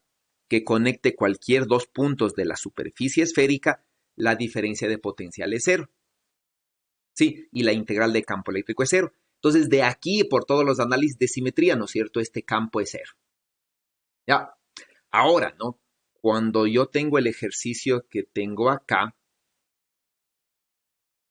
S3: que conecte cualquier dos puntos de la superficie esférica, la diferencia de potencial es 0. Sí, y la integral de campo eléctrico es 0. Entonces, de aquí, por todos los análisis de simetría, ¿no es cierto? Este campo es 0. ¿Ya? Ahora, ¿no? Cuando yo tengo el ejercicio que tengo acá,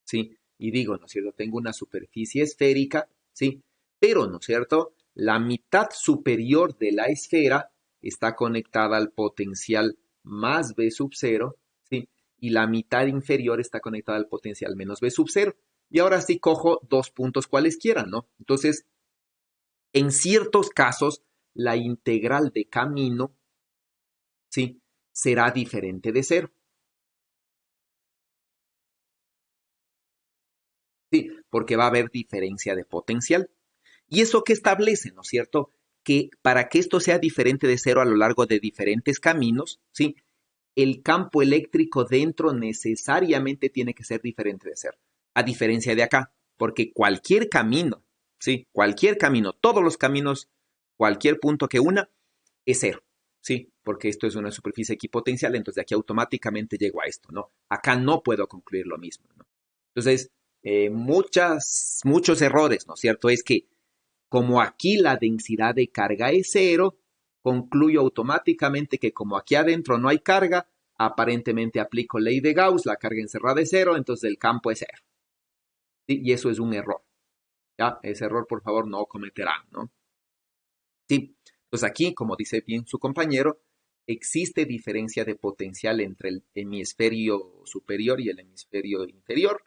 S3: ¿sí? Y digo, ¿no es cierto? Tengo una superficie esférica, ¿sí? Pero, ¿no es cierto? La mitad superior de la esfera está conectada al potencial más B sub 0, ¿sí? Y la mitad inferior está conectada al potencial menos B sub 0. Y ahora sí cojo dos puntos cualesquiera, ¿no? Entonces, en ciertos casos, la integral de camino, ¿sí? Será diferente de 0. Sí, porque va a haber diferencia de potencial. ¿Y eso qué establece, no es cierto? Que para que esto sea diferente de 0 a lo largo de diferentes caminos, ¿sí? El campo eléctrico dentro necesariamente tiene que ser diferente de 0. A diferencia de acá, porque cualquier camino, ¿sí? Cualquier camino, todos los caminos, cualquier punto que una, es 0, ¿sí? Porque esto es una superficie equipotencial, entonces de aquí automáticamente llego a esto, ¿no? Acá no puedo concluir lo mismo, ¿no? Entonces, muchos errores, ¿no es cierto? Es que como aquí la densidad de carga es 0, concluyo automáticamente que como aquí adentro no hay carga, aparentemente aplico ley de Gauss, la carga encerrada es 0, entonces el campo es 0. ¿Sí? Y eso es un error. ¿Ya? Ese error, por favor, no cometerán, ¿no? Sí. Entonces aquí, como dice bien su compañero, existe diferencia de potencial entre el hemisferio superior y el hemisferio inferior,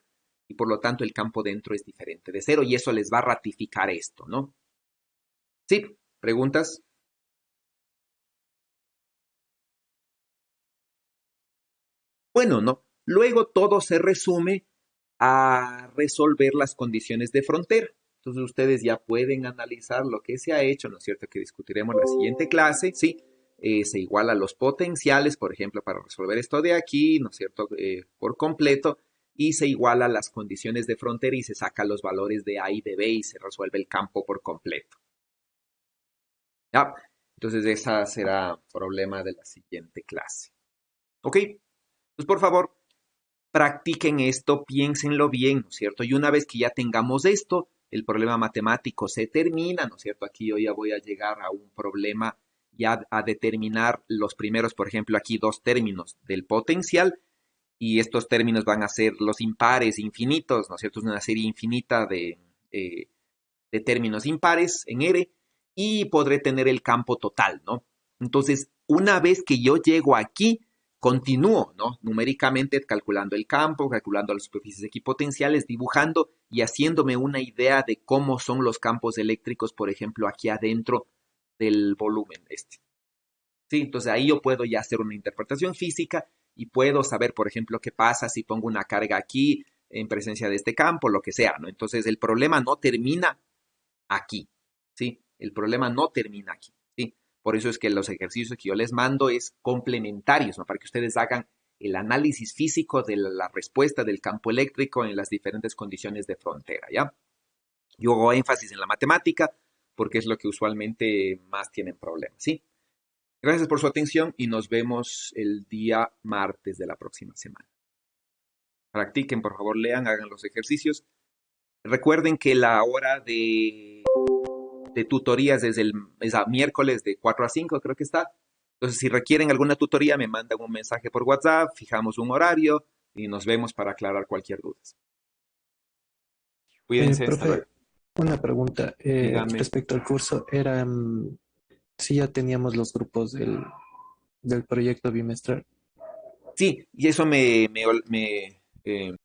S3: y por lo tanto el campo dentro es diferente de 0, y eso les va a ratificar esto, ¿no? Sí, ¿preguntas? Bueno, ¿no? Luego todo se resume a resolver las condiciones de frontera. Entonces ustedes ya pueden analizar lo que se ha hecho, ¿no es cierto? Que discutiremos en la siguiente clase, ¿sí? Se iguala los potenciales, por ejemplo, para resolver esto de aquí, ¿no es cierto? Por completo, y se iguala las condiciones de frontera y se saca los valores de A y de B y se resuelve el campo por completo. ¿Ya? Entonces ese será problema de la siguiente clase. ¿Ok? Pues por favor, practiquen esto, piénsenlo bien, ¿no es cierto? Y una vez que ya tengamos esto, el problema matemático se termina, ¿no es cierto? Aquí yo ya voy a llegar a un problema ya a determinar los primeros, por ejemplo, aquí dos términos del potencial, y estos términos van a ser los impares infinitos, ¿no es cierto? Es una serie infinita de términos impares en R, y podré tener el campo total, ¿no? Entonces, una vez que yo llego aquí, continúo, ¿no? Numéricamente calculando el campo, calculando las superficies equipotenciales, dibujando y haciéndome una idea de cómo son los campos eléctricos, por ejemplo, aquí adentro del volumen este. Sí, entonces ahí yo puedo ya hacer una interpretación física y puedo saber, por ejemplo, qué pasa si pongo una carga aquí en presencia de este campo, lo que sea, ¿no? Entonces el problema no termina aquí, ¿sí? El problema no termina aquí, ¿sí? Por eso es que los ejercicios que yo les mando es complementarios, ¿no? Para que ustedes hagan el análisis físico de la respuesta del campo eléctrico en las diferentes condiciones de frontera, ¿ya? Yo hago énfasis en la matemática porque es lo que usualmente más tienen problemas, ¿sí? Gracias por su atención y nos vemos el día martes de la próxima semana. Practiquen, por favor, lean, hagan los ejercicios. Recuerden que la hora de tutorías desde el miércoles de 4 a 5, creo que está. Entonces, si requieren alguna tutoría, me mandan un mensaje por WhatsApp, fijamos un horario y nos vemos para aclarar cualquier duda. Cuídense, hasta luego.
S2: Profe, una pregunta
S3: Dígame.
S2: respecto al curso. Era si ya teníamos los grupos del proyecto bimestral.
S3: Sí, y eso me